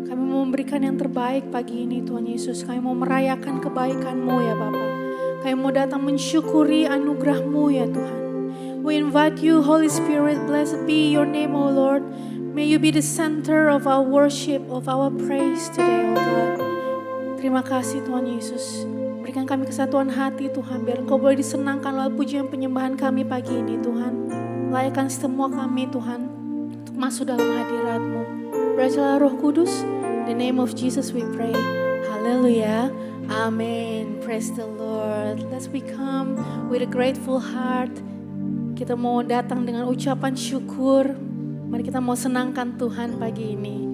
Kami mau memberikan yang terbaik pagi ini Tuhan Yesus. Kami mau merayakan kebaikan-Mu ya Bapa. Kami mau datang mensyukuri anugerah-Mu ya Tuhan. We invite you Holy Spirit, blessed be your name O Lord. May you be the center of our worship, of our praise today O God. Terima kasih Tuhan Yesus. Berikan kami kesatuan hati Tuhan, biar Engkau boleh disenangkan oleh pujian penyembahan kami pagi ini Tuhan. Layakkan semua kami Tuhan untuk masuk dalam hadirat-Mu. Berajalah Roh Kudus. In the name of Jesus we pray. Hallelujah. Amen. Praise the Lord. Let's become with a grateful heart. Kita mau datang dengan ucapan syukur. Mari kita mau senangkan Tuhan pagi ini.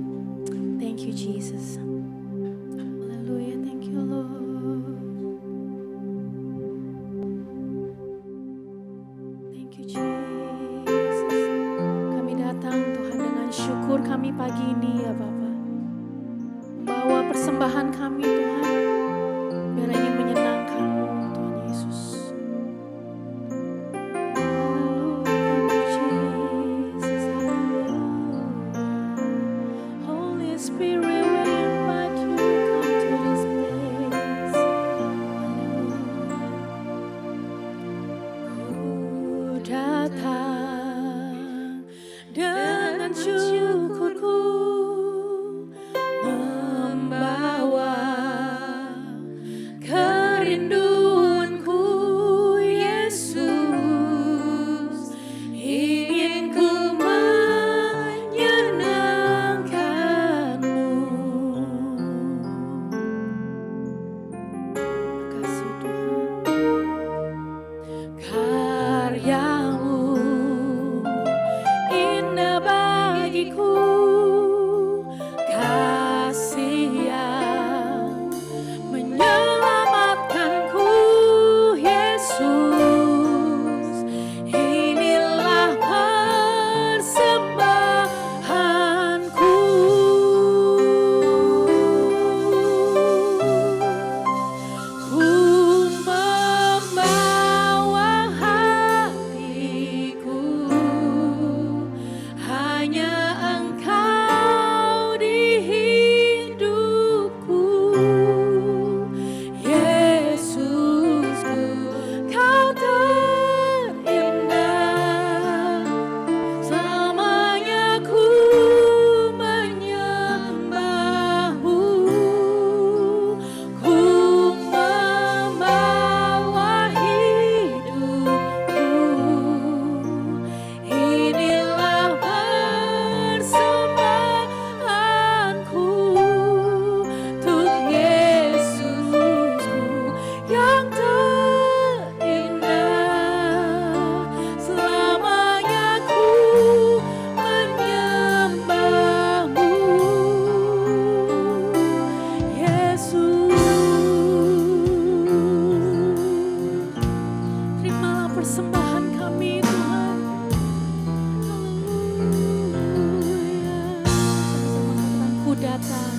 Thank you Jesus. Hallelujah. Thank you Lord. Thank you Jesus. Kami datang Tuhan dengan syukur kami pagi ini ya Bapa. Bawa persembahan kami Tuhan, biar ini menyenangkan-Mu Tuhan Yesus. Hallelujah, thank you Jesus. Holy Spirit, we invite you come to this place. Ku datang dengan syukurku, membawa kerinduanku Yesus, ingin ku menyenangkan-Mu. Kasih Tuhan, karya-Mu indah bagiku, kasih yang menyelamatkanku Yesus, inilah persembahanku. Ku membawa hatiku, hanya Engkau di hidupku. Yesusku, Kau terindah, selamanya ku menyembah-Mu. Ku membawa hidupku, inilah persembahanku untuk Yesusku yang terindah, selamanya ku menyembah-Mu. Yesus, terimalah persembahan kami Tuhan. Haleluya. Sama-sama katakan, ku datang.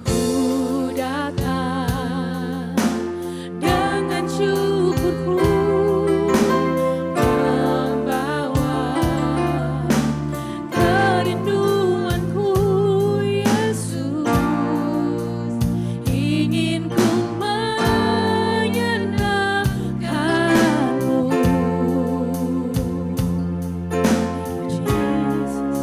Ku datang dengan syukurku, membawa kerinduanku Yesus, ingin ku menyenangkan-Mu. Thank you Jesus.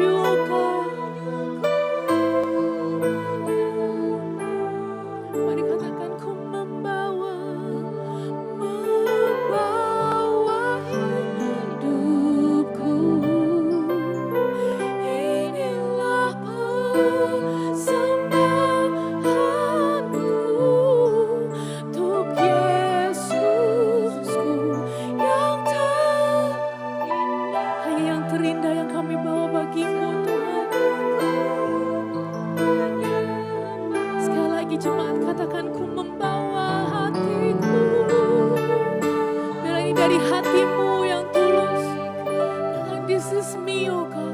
you, oh God. Mari katakan ku membawa hidupku. Inilah persembahanku untuk Yesusku yang terindah. Hanya yang terindah yang kami bawa bagimu Tuhan. Sekali lagi jemaat katakan ku membawa hatiku. Bila ini dari hatimu yang tulus. This is me, oh God.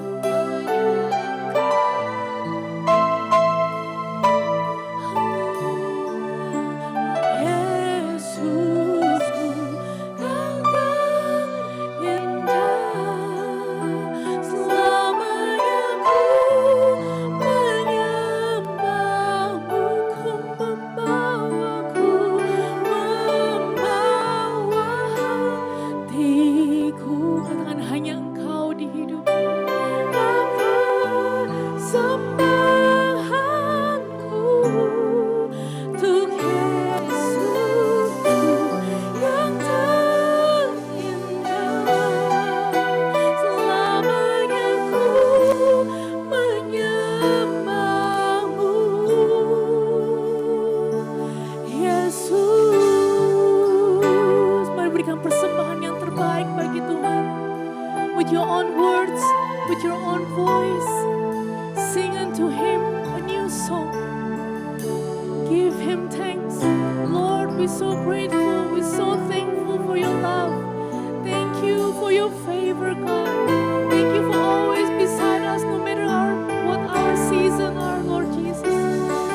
Persembahan yang terbaik bagi Tuhan. With your own words, with your own voice, sing unto Him a new song. Give Him thanks. Lord, we're so grateful, we're so thankful for your love. Thank you for your favor, God. Thank you for always beside us, no matter what our season are, Lord Jesus.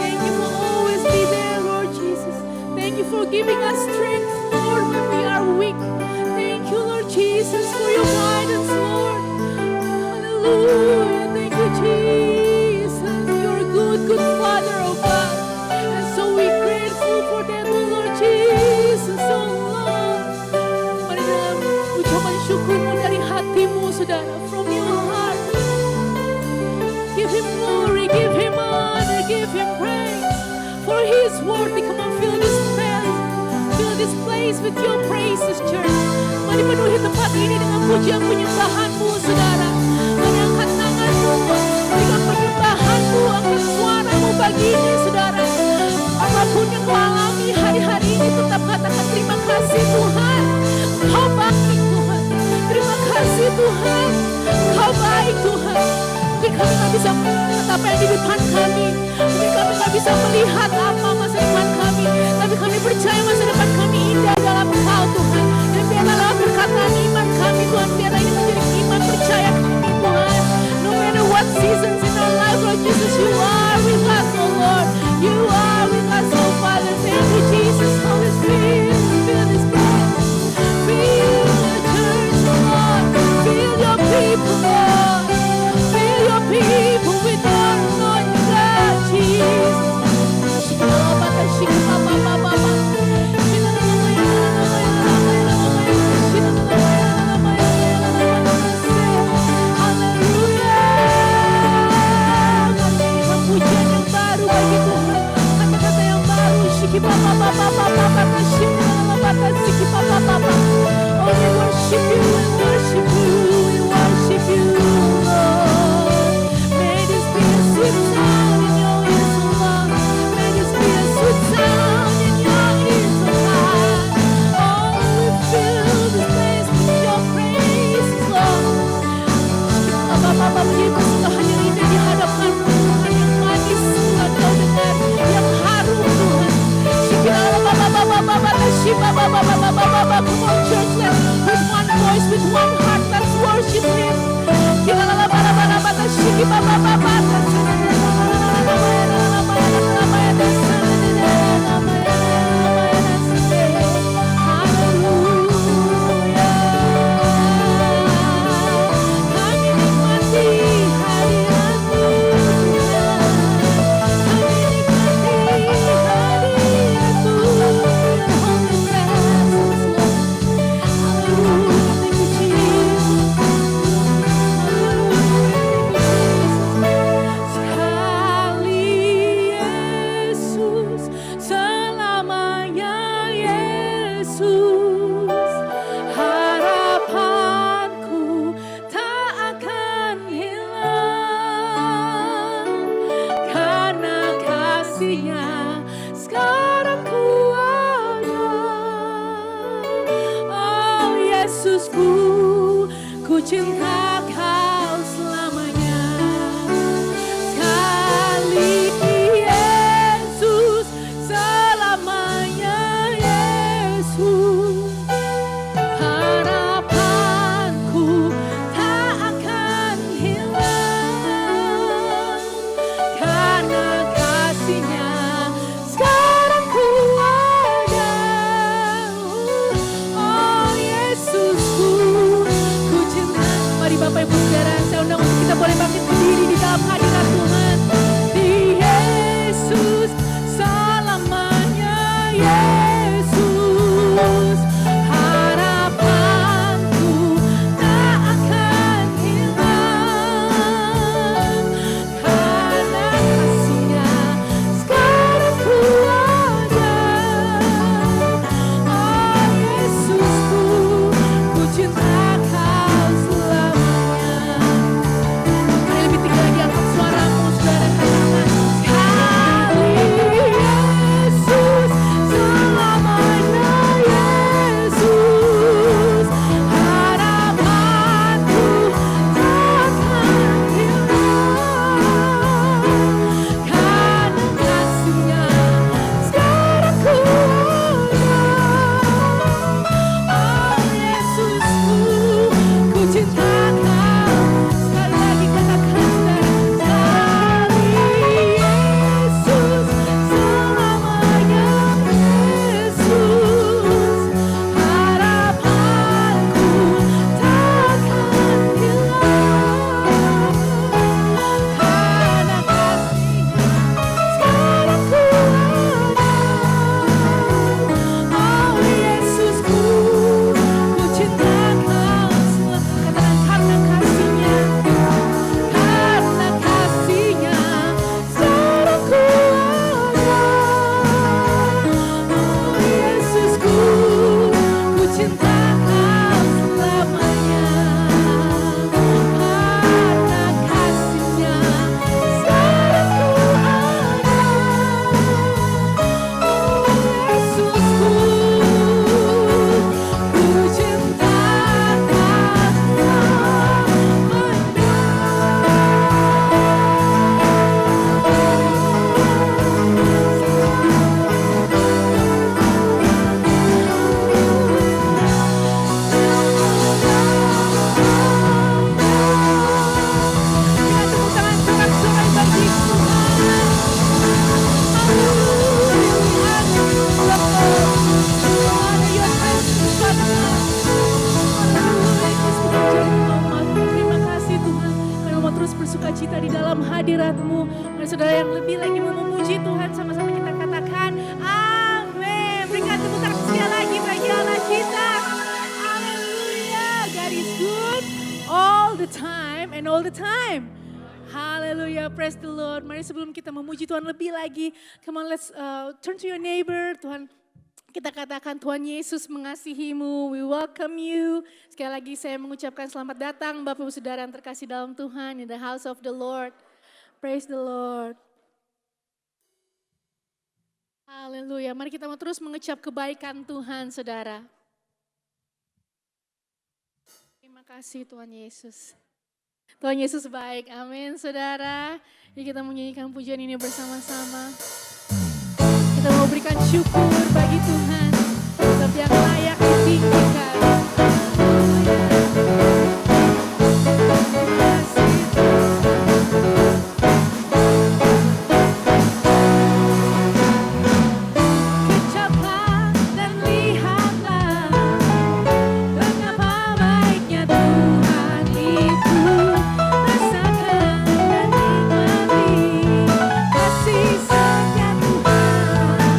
Thank you for always be there, Lord Jesus. Thank you for giving us strength, Lord, when we are weak. Thank you, Lord Jesus, for your guidance, Lord. Hallelujah. Thank you, Jesus. You're a good, good Father, oh God. And so we're grateful for that, oh Lord Jesus, oh Lord. Mari dalam ucapan syukurmu dari hatimu, saudara, from your heart. Give Him glory, give Him honor, give Him praise. For He is worthy. Come on, fill this place with your praises, church. Mari penuhi tempat ini dengan pujian penyembahanmu, saudara. Mari angkat tanganmu, berikan penyembahanmu, angkat suaramu pagi ini, saudara. Apapun yang kau alami hari-hari ini, tetap katakan terima kasih Tuhan. Kau baik Tuhan. Terima kasih Tuhan. Kau baik Tuhan. Mungkin kami tak bisa melihat apa yang di depan kami. Mungkin kami tak bisa melihat apa masa depan kami. Tapi kami percaya masa depan kami indah dalam Engkau Tuhan. Dan biarlah perkataan iman kami Tuhan. Biarlah ini menjadi iman percaya kami Tuhan. No matter what seasons in our life, Lord Jesus, you are with us, oh Lord. You are with us, oh Father. Thank you, Jesus. Holy Spirit, fill this place. Fill the church, oh Lord. Fill your people, Lord. Fill your people with your anointing, God, Jesus. cinta Kau selamanya. Sekali Yesus, selamanya Yesus. Harapanku tak akan hilang, karena kasih-Nya sekarang ku ada. Oh Yesusku, ku cinta. Mari Bapak Ibu Saudara, saya undang untuk kita boleh bangkit berdiri di dalam hadirat Tuhan. Di Yesus selamanya Yesus. Harapanku tak akan hilang, karena kasih-Nya sekarang ku ada. Oh Yesusku, ku cinta Kau selamanya. Mari lebih tinggi lagi angkat suaramu, saudara, katakan sekali Yesus, selamanya Yesus. Harapanku takkan hilang, karena kasih-Nya sekarang ku ada. Oh Yesusku, ku cinta Kau. Sekali lagi katakan, saudara, sekali Yesus, selamanya Yesus. Harapanku takkan hilang, karena kasih-Nya sekarang ku ada. Oh Yesusku, ku cinta Kau. Katakan karena kasih-Nya, karena kasih-Nya sekarang ku ada. Oh Yesusku, ku cinta Kau selamanya, karena kasih-Nya sekarang ku ada. Oh Yesusku, ku cinta Kau Kita tepuk tangan sorak-sorai bagi Tuhan. Haleluya, terima kasih Tuhan, karena mau terus bersuka cita di dalam hadirat-Mu. Dan saudara yang lebih lagi mau memuji Tuhan, sama-sama kita katakan amin. Berikan tepuk tangan sekali lagi bagi Allah kita. Haleluya, God is good all the time and all the time. Haleluya, praise the Lord. Mari sebelum kita memuji Tuhan lebih lagi, come on, let's turn to your neighbor. Tuhan, kita katakan Tuhan Yesus mengasihimu, we welcome you. Sekali lagi saya mengucapkan selamat datang Bapak Ibu Saudara yang terkasih dalam Tuhan, in the house of the Lord. Praise the Lord. Haleluya, mari kita mau terus mengecap kebaikan Tuhan, saudara. Terima kasih Tuhan Yesus. Tuhan Yesus baik, amin saudara. Jadi kita menyanyikan pujian ini bersama-sama. Kita mau berikan syukur bagi Tuhan, sebab yang layak ditinggikan. Kecaplah dan lihatlah betapa baiknya Tuhan itu. Rasakan dan nikmati kasih setia Tuhan.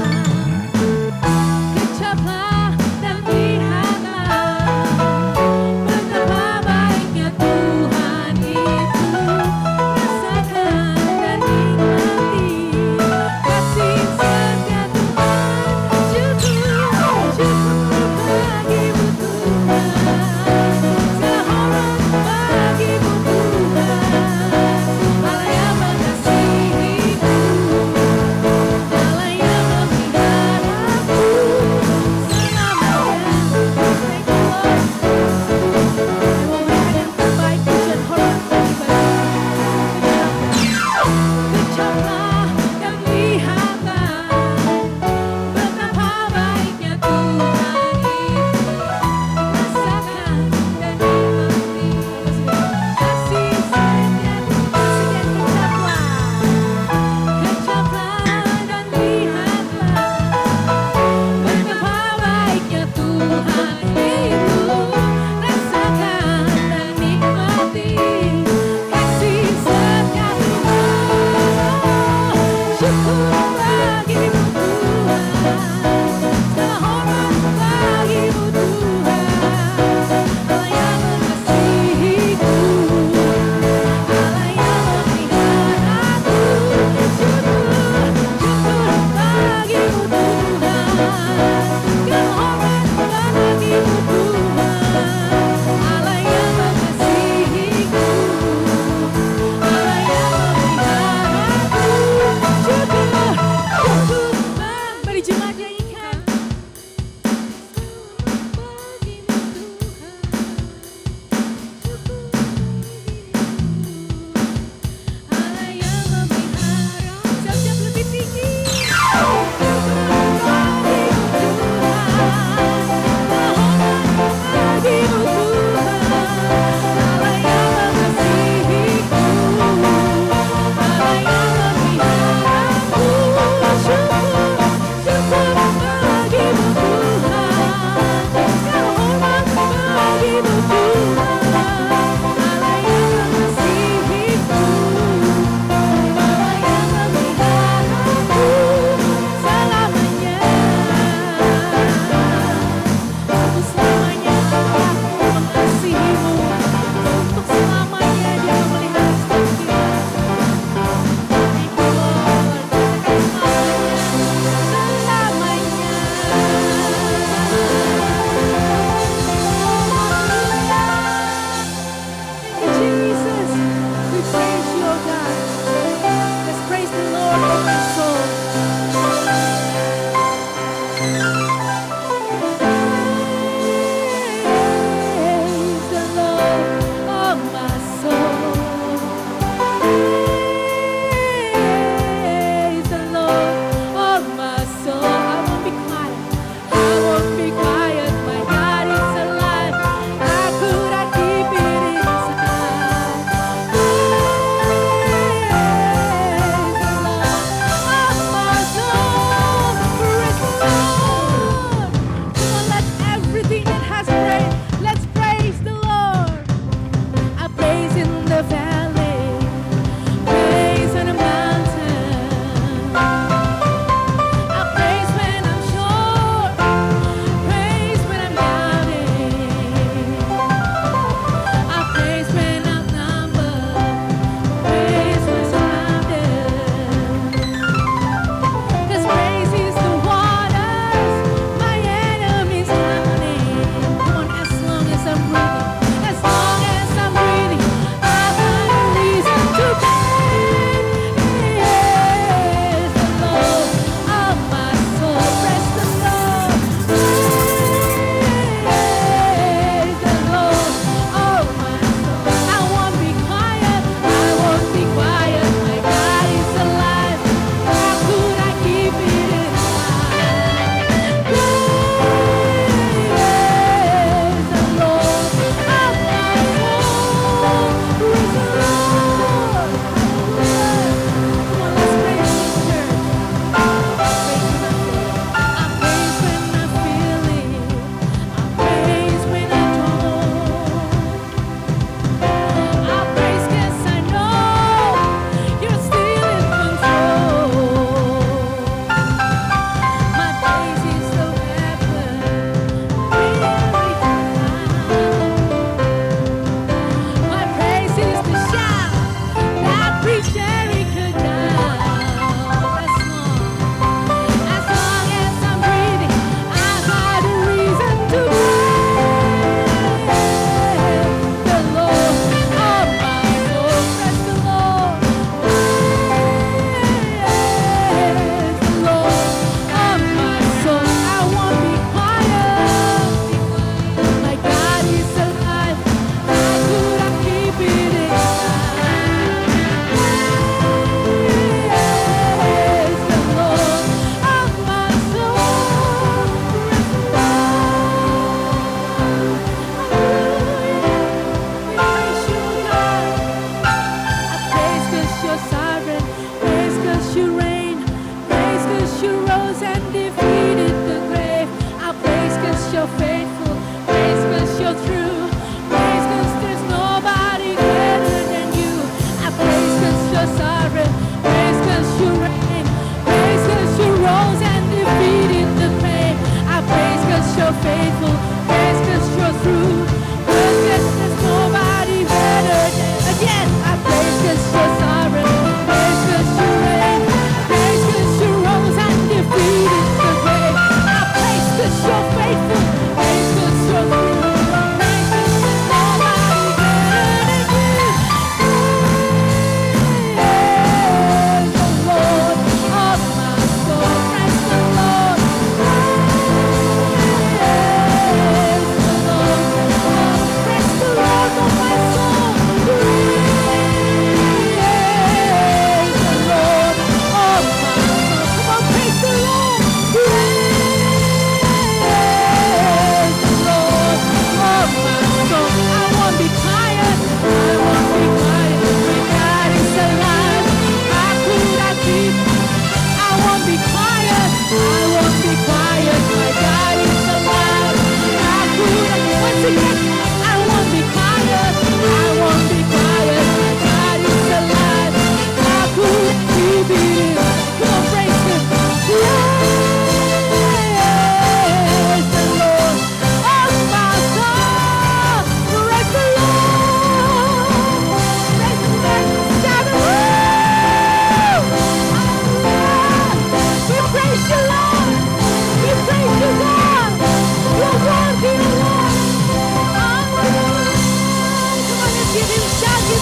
Kecaplah dan lihatlah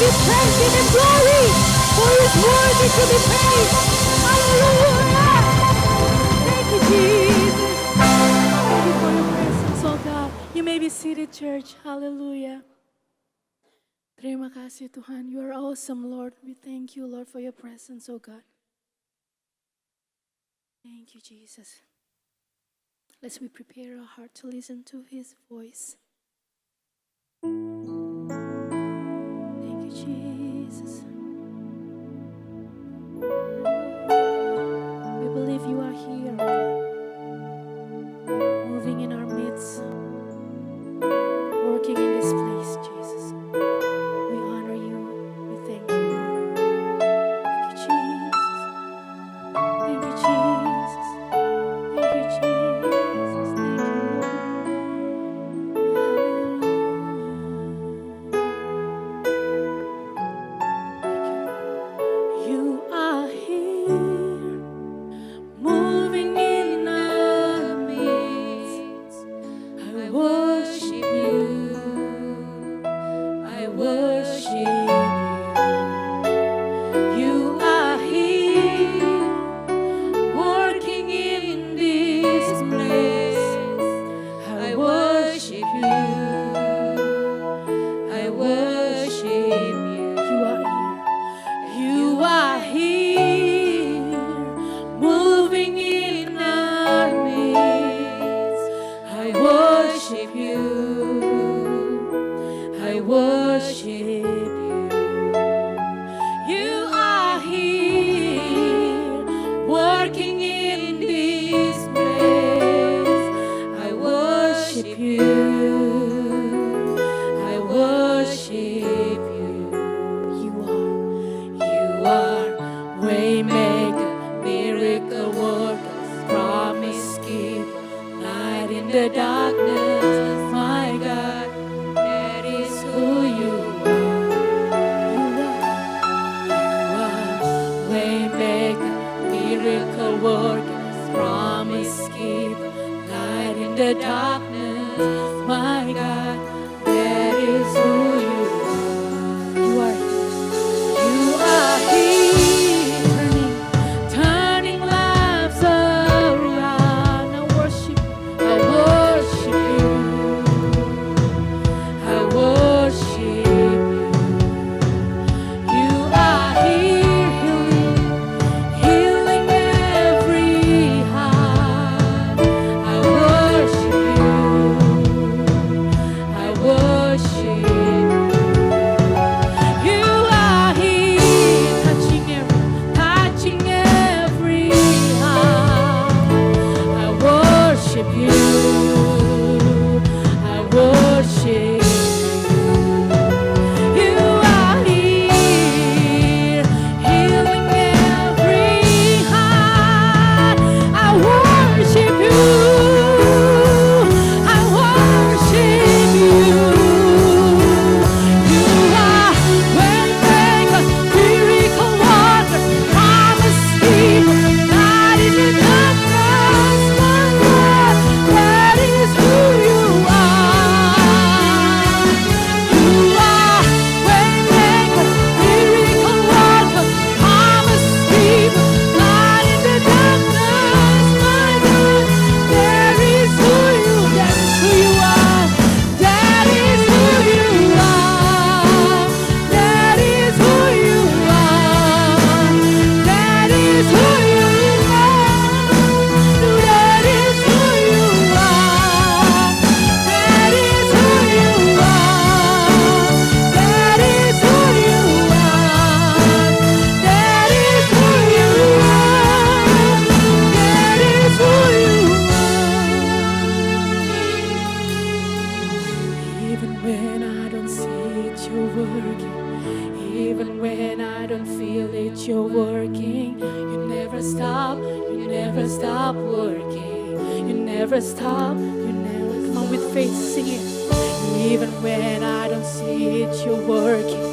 be praised, give him glory, for he is worthy to be praised. Hallelujah. Thank you, Jesus. Thank you for your presence, oh God. You may be seated, church. Hallelujah. Terima kasih Tuhan. You are awesome, Lord. We thank you, Lord, for your presence, oh God. Thank you, Jesus. Let's prepare our heart to listen to his voice. Thank you, Jesus. We believe you are here, moving in our midst, working in this place, Jesus. We honor you. We thank you. Thank you, Jesus. Thank you, Jesus. Thank you, Jesus. Thank you, Lord. You are here, moving in our midst. I worship you. I worship you. You are here, working in this place. I worship you. I worship you. You are here, moving in our midst. I worship you. I worship you. You are here, working in this place. I worship you. I worship you. You are waymaker, miracle worker, promise keeper, light in the darkness. My God, that is who you are. Waymaker, miracle worker, promise keeper, light in the darkness. My God, that is who you are. You are here, turning lives around. I worship you. I worship you. You are here, healing every heart. I worship you. I worship you. You are here, touching every heart. I worship you. I worship you. You are here, healing every heart. I worship you. I worship you. You are waymaker, miracle worker, promise keeper, light in the darkness. My God, that is who you are. You are waymaker, miracle worker, promise keeper, light in the darkness. My God, that is who you are. That is who you are. That is who you are. That is who you are. That is who you are. That is who you are. That is who you are. That is who you are. That is who you are. Even when I don't see it, you're working. Even when I don't feel it, you're working. You never stop working. You never stop. Come on with faith, sing it. Even when I don't see it, you're working.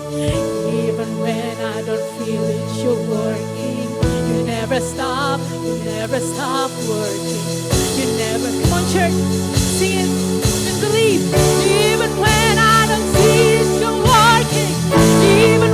Even when I don't feel it, you're working. You never stop working. You never, come on church, sing it and believe. Even when I don't see it, you're working. Even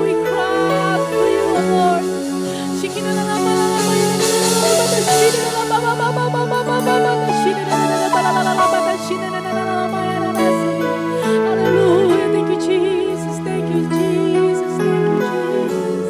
We cry for you, Lord. Hallelujah. Thank you, Jesus. Thank you, Jesus. Thank you, Jesus.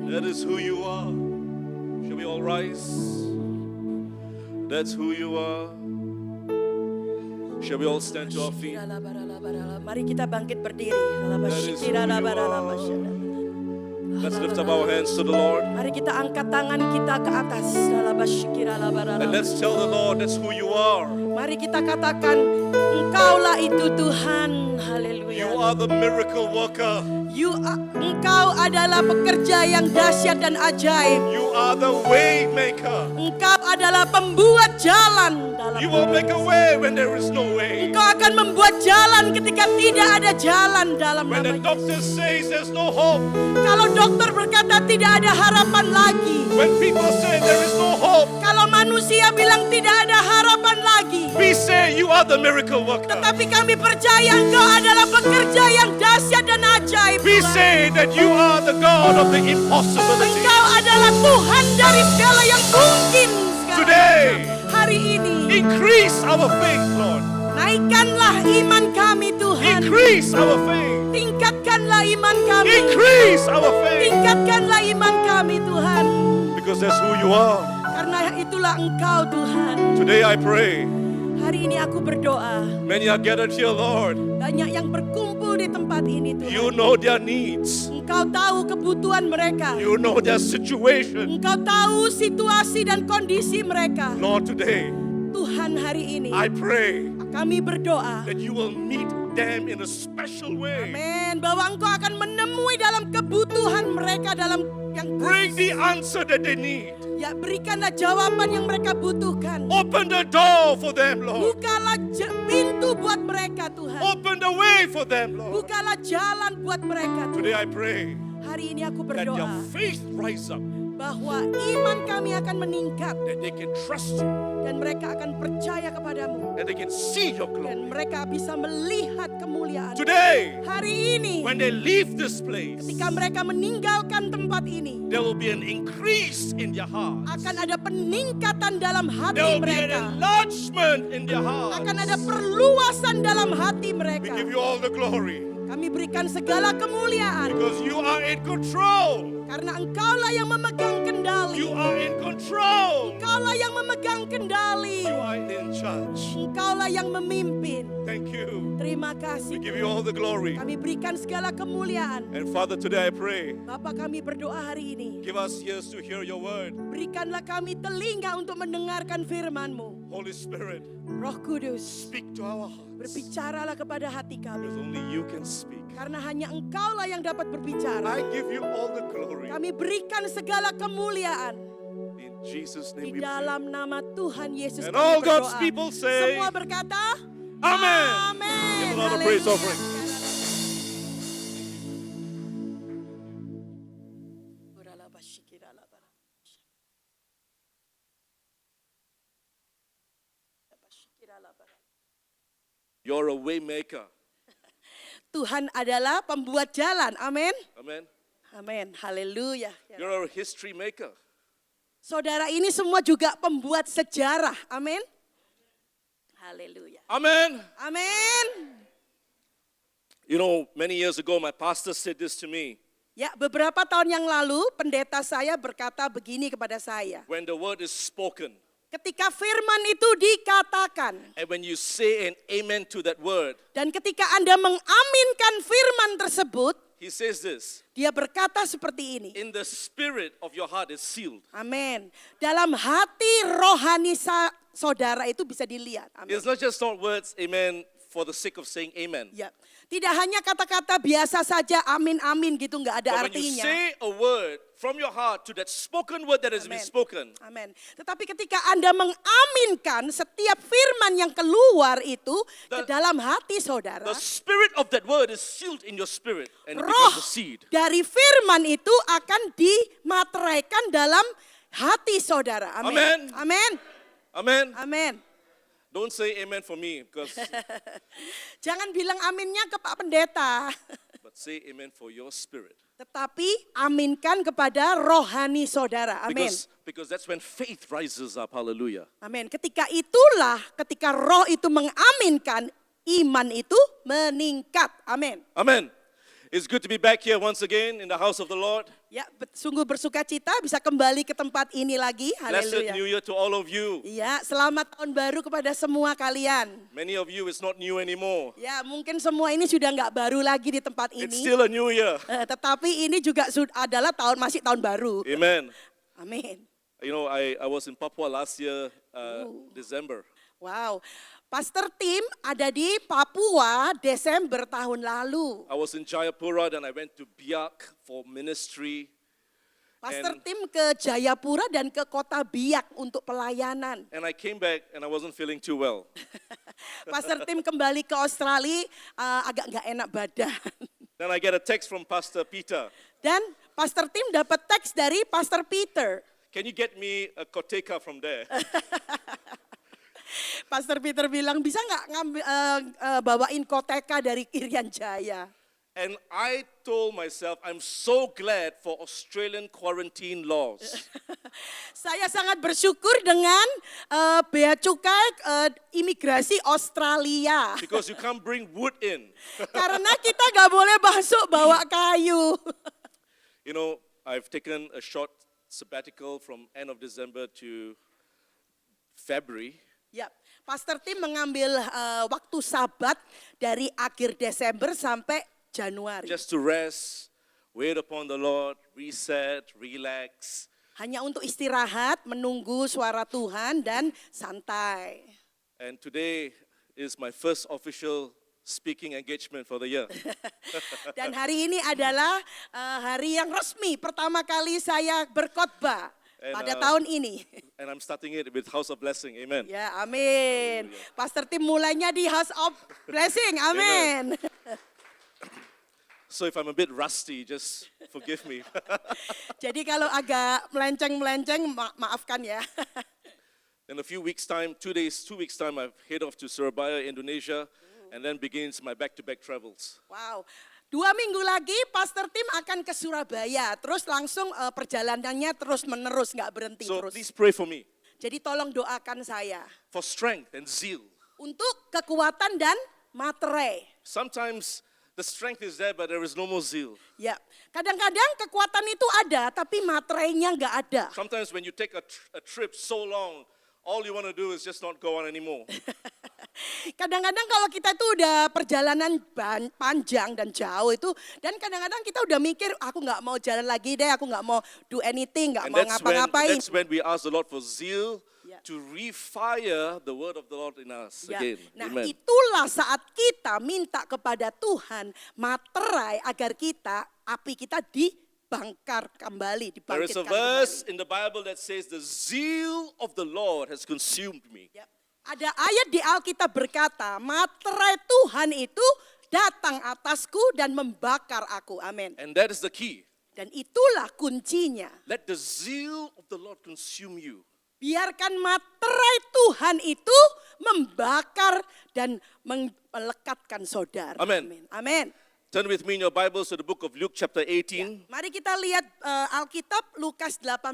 That is who you are. Shall we all rise? That's who you are. Shall we all stand to our feet? Mari kita bangkit berdiri. is who you are. Let's lift up our hands to the Lord. Mari kita angkat tangan kita ke atas. And let's tell the Lord that's who you are. Mari kita katakan, Engkaulah itu Tuhan. Haleluya. You are the miracle worker. Engkau adalah pekerja yang dahsyat dan ajaib. You are the way maker. Engkau adalah pembuat jalan dalam You will make a way when there is no way. Engkau akan membuat jalan ketika tidak ada jalan dalam When nama the Yesus. doctor says there's no hope. Kalau dokter berkata tidak ada harapan lagi. When people say there is no hope. Kalau manusia bilang tidak ada harapan lagi. We say you are the miracle worker. Tetapi kami percaya Engkau adalah pekerja yang dahsyat dan ajaib. We say that you are the God of the impossibility. Engkau adalah Tuhan dari segala yang mungkin. Today, hari ini, increase our faith, Lord. naikkanlah iman kami Tuhan. Increase our faith. Tingkatkanlah iman kami. Increase our faith. Tingkatkanlah iman kami Tuhan. Because that's who you are. Karena itulah Engkau Tuhan. Today I pray. Hari ini aku berdoa. Many are gathered here, Lord. Banyak yang berkumpul di tempat ini Tuhan. You know their needs. Engkau tahu kebutuhan mereka. You know their situation. Engkau tahu situasi dan kondisi mereka. Lord, today Tuhan hari ini I pray kami berdoa. that you will meet them in a special way. Amin. Bahwa Engkau akan menemui dalam kebutuhan mereka dalam yang Bring the answer that they need. Ya, berikanlah jawaban yang mereka butuhkan. Open the door for them, Lord. Bukalah pintu buat mereka Tuhan. Open the way for them, Lord. Bukalah jalan buat mereka Today Tuhan. I pray Hari ini aku that their berdoa faith rise up, bahwa iman kami akan meningkat that they can trust you, dan mereka akan percaya kepadamu that they can see your glory. dan mereka bisa melihat kemuliaan. Today, Hari ini when they leave this place, ketika mereka meninggalkan tempat ini, there will be an increase in their hearts. akan ada peningkatan dalam hati There will be an mereka. enlargement in their hearts. Akan ada perluasan dalam hati We mereka. give you all the glory Kami berikan segala kemuliaan because you are in control. karena Engkaulah yang memegang kendali. You are in control. Engkaulah yang memegang kendali. You are in charge. Engkaulah yang memimpin. Thank you. Terima We kasih. give you all the glory. Kami berikan segala kemuliaan. And Father, today I pray, Bapa, kami berdoa hari ini. give us ears to hear your word. Berikanlah kami telinga untuk mendengarkan firman-Mu. Holy Spirit, Roh Kudus, speak to our hearts. berbicaralah kepada hati kami. Because only you can speak. Karena hanya Engkaulah yang dapat berbicara. I give you all the glory. Kami berikan segala kemuliaan. In Jesus' Di name we pray. dalam nama Tuhan Yesus And kami all berdoa. God's people say, Semua berkata, Amen. Amen. Give the Lord a praise Haleluya. offering. You're a way maker. Tuhan adalah pembuat jalan. Amin. Amen. Amin. Haleluya. You're a history maker. Saudara ini semua juga pembuat sejarah. Amin. Haleluya. Amen. Amin. You know, many years ago, my pastor said this to me. Ya, beberapa tahun yang lalu pendeta saya berkata begini kepada saya. When the word is spoken, Ketika firman itu dikatakan and when you say an amen to that word, dan ketika Anda mengaminkan firman tersebut, he says this, Dia berkata seperti ini. in the spirit of your heart is sealed. Amin. Dalam hati rohani saudara itu bisa dilihat. Amin. It's not just not words, amen, for the sake of saying amen. Ya, tidak hanya kata-kata biasa saja amin amin gitu nggak ada But when you artinya. say a word from your heart to that spoken word that has been Amen. spoken, Amin. Tetapi ketika Anda mengaminkan setiap firman yang keluar itu ke dalam hati saudara, the spirit of that word is sealed in your spirit and it roh becomes a seed. dari firman itu akan dimateraikan dalam hati saudara. Amin. Amen. Amin. Amen. Amin. Don't say amen for me, because Jangan bilang aminnya ke Pak Pendeta. but say amen for your spirit. Tetapi aminkan kepada rohani saudara. Amin. Because that's when faith rises up. Hallelujah. Amin. Ketika itulah, ketika roh itu mengaminkan, iman itu meningkat. Amin. Amen. It's good to be back here once again in the house of the Lord. Ya, sungguh bersuka cita bisa kembali ke tempat ini lagi. Blessed Haleluya. New Year to all of you. Ya, selamat tahun baru kepada semua kalian. Many of you, it's not new anymore. Ya, mungkin semua ini sudah nggak baru lagi di tempat It's ini. still a new year. Tetapi ini juga adalah masih tahun baru. Amen. Amin. You know, I was in Papua last year, December. Wow. Pastor Tim ada di Papua Desember tahun lalu. I was in Jayapura, then I went to Biak for ministry. Pastor And- Tim ke Jayapura dan ke kota Biak untuk pelayanan. And I came back and I wasn't feeling too well. Pastor Tim kembali ke Australia agak nggak enak badan. Then I get a text from Pastor Peter. Dan Pastor Tim dapat teks dari Pastor Peter. Can you get me a koteka from there? Pastor Peter bilang bisa nggak ngambil bawain koteka dari Irian Jaya. And I told myself, I'm so glad for Australian quarantine laws. Saya sangat bersyukur dengan bea cukai imigrasi Australia. Because you can't bring wood in. Karena kita nggak boleh masuk bawa kayu. You know, I've taken a short sabbatical from end of December to February. Ya, Pastor Tim mengambil waktu sabat dari akhir Desember sampai Januari. Just to rest, wait upon the Lord, reset, relax. Hanya untuk istirahat, menunggu suara Tuhan dan santai. And today is my first official speaking engagement for the year. Dan hari ini adalah hari yang resmi pertama kali saya berkhotbah And, pada tahun ini. And I'm starting it with House of Blessing. Amen. Ya, amin. Pastor Tim mulainya di House of Blessing, amin. So if I'm a bit rusty, just forgive me. Jadi kalau agak melenceng-melenceng, maafkan ya. In a few weeks' time, 2 weeks' time, I head off to Surabaya, Indonesia, and then begins my back-to-back travels. Wow. 2 minggu lagi Pastor Tim akan ke Surabaya. Terus langsung perjalanannya terus menerus, nggak berhenti So terus. please pray for me Jadi tolong doakan saya. for strength and zeal. Untuk kekuatan dan materai. Sometimes the strength is there, but there is no more zeal. Ya, kadang-kadang kekuatan itu ada, tapi materainya nggak ada. Sometimes when you take a trip so long, all you want to do is just not go on anymore. Kadang-kadang kalau kita itu udah perjalanan panjang dan jauh itu, dan kadang-kadang kita udah mikir, aku nggak mau jalan lagi deh, aku nggak mau do anything, nggak And mau ngapa-ngapain. that's when we ask the Lord for zeal Yeah. to refire the word of the Lord in us Ya, again. nah Amen. itulah saat kita minta kepada Tuhan materai agar api kita dibangkar kembali, There is a dibangkitkan verse kembali. in the Bible that says, the zeal of the Lord has consumed me. Ya, ada ayat di Alkitab berkata, materai Tuhan itu datang atasku dan membakar aku. Amin. And that is the key. Dan itulah kuncinya. Let the zeal of the Lord consume you. Biarkan materai Tuhan itu membakar dan melekatkan saudara. Amen. Amin. Turn with me in your Bibles to the book of Luke chapter 18. Mari kita lihat Alkitab Lukas 18.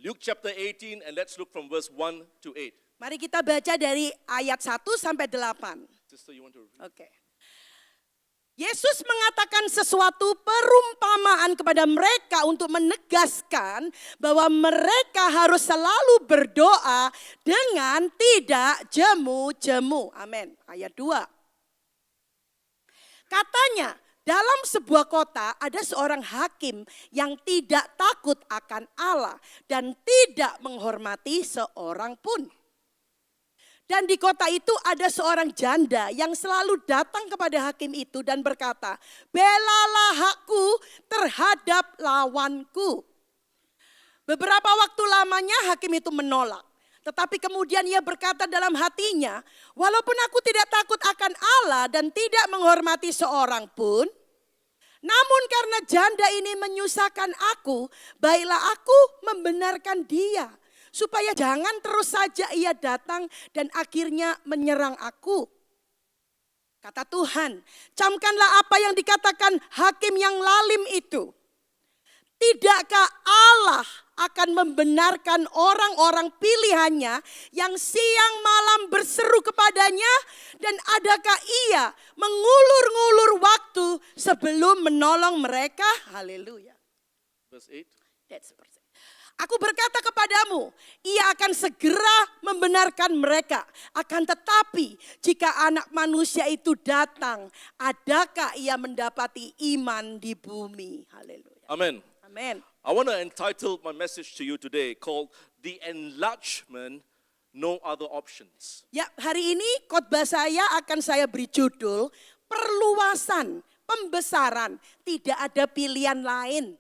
Luke chapter 18, and let's look from verse 1 to 8. Mari kita baca dari ayat 1 sampai 8. Sister, you want to read? Oke. Yesus mengatakan sesuatu perumpamaan kepada mereka untuk menegaskan bahwa mereka harus selalu berdoa dengan tidak jemu-jemu. Amin. Ayat 2. Katanya, dalam sebuah kota ada seorang hakim yang tidak takut akan Allah dan tidak menghormati seorang pun. Dan di kota itu ada seorang janda yang selalu datang kepada hakim itu dan berkata, "Belalah hakku terhadap lawanku." Beberapa waktu lamanya hakim itu menolak. Tetapi kemudian ia berkata dalam hatinya, "Walaupun aku tidak takut akan Allah dan tidak menghormati seorang pun, namun karena janda ini menyusahkan aku, baiklah aku membenarkan dia. Supaya jangan terus saja ia datang dan akhirnya menyerang aku." Kata Tuhan, camkanlah apa yang dikatakan hakim yang lalim itu. Tidakkah Allah akan membenarkan orang-orang pilihannya yang siang malam berseru kepadanya? Dan adakah ia mengulur-ngulur waktu sebelum menolong mereka? Haleluya. Verse 8. That's verse 8. Aku berkata kepadamu, ia akan segera membenarkan mereka. Akan tetapi jika anak manusia itu datang, adakah ia mendapati iman di bumi? Haleluya. Amen. Amen. I want to entitle my message to you today called The Enlargement, No Other Options. Ya, hari ini khotbah saya akan saya beri judul perluasan, pembesaran, tidak ada pilihan lain.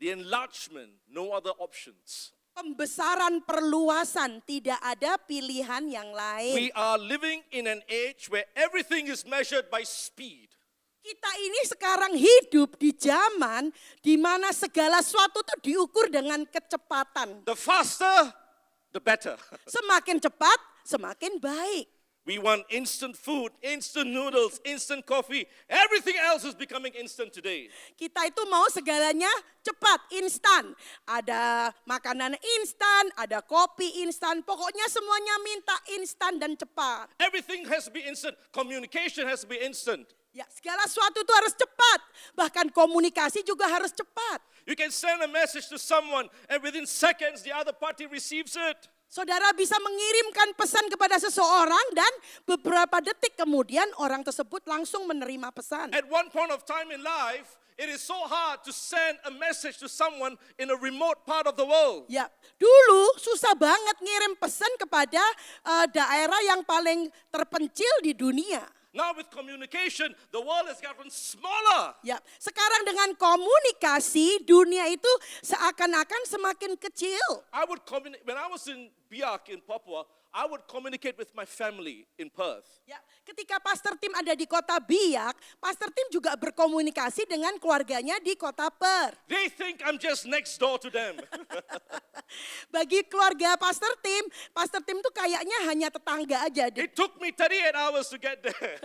The enlargement, no other options. Pembesaran, perluasan, tidak ada pilihan yang lain. We are living in an age where everything is measured by speed. Kita ini sekarang hidup di zaman di mana segala sesuatu itu diukur dengan kecepatan. The faster, the better. Semakin cepat, semakin baik. We want instant food, instant noodles, instant coffee. Everything else is becoming instant today. Kita itu mau segalanya cepat, instan. Ada makanan instan, ada kopi instan. Pokoknya semuanya minta instan dan cepat. Everything has to be instant. Communication has to be instant. Ya, segala sesuatu itu harus cepat. Bahkan komunikasi juga harus cepat. You can send a message to someone and within seconds the other party receives it. Saudara bisa mengirimkan pesan kepada seseorang dan beberapa detik kemudian orang tersebut langsung menerima pesan. At one point of time in life, it is so hard to send a message to someone in a remote part of the world. Ya, dulu susah banget ngirim pesan kepada daerah yang paling terpencil di dunia. Now with communication, the world has gotten smaller. Ya, sekarang dengan komunikasi dunia itu seakan-akan semakin kecil. I would communicate when I was in Biak in Papua. I would communicate with my family in Perth. Ya, ketika Pastor Tim ada di kota Biak, Pastor Tim juga berkomunikasi dengan keluarganya di kota Perth. They think I'm just next door to them. Bagi keluarga Pastor Tim tuh kayaknya hanya tetangga aja. It took me 38 hours to get there.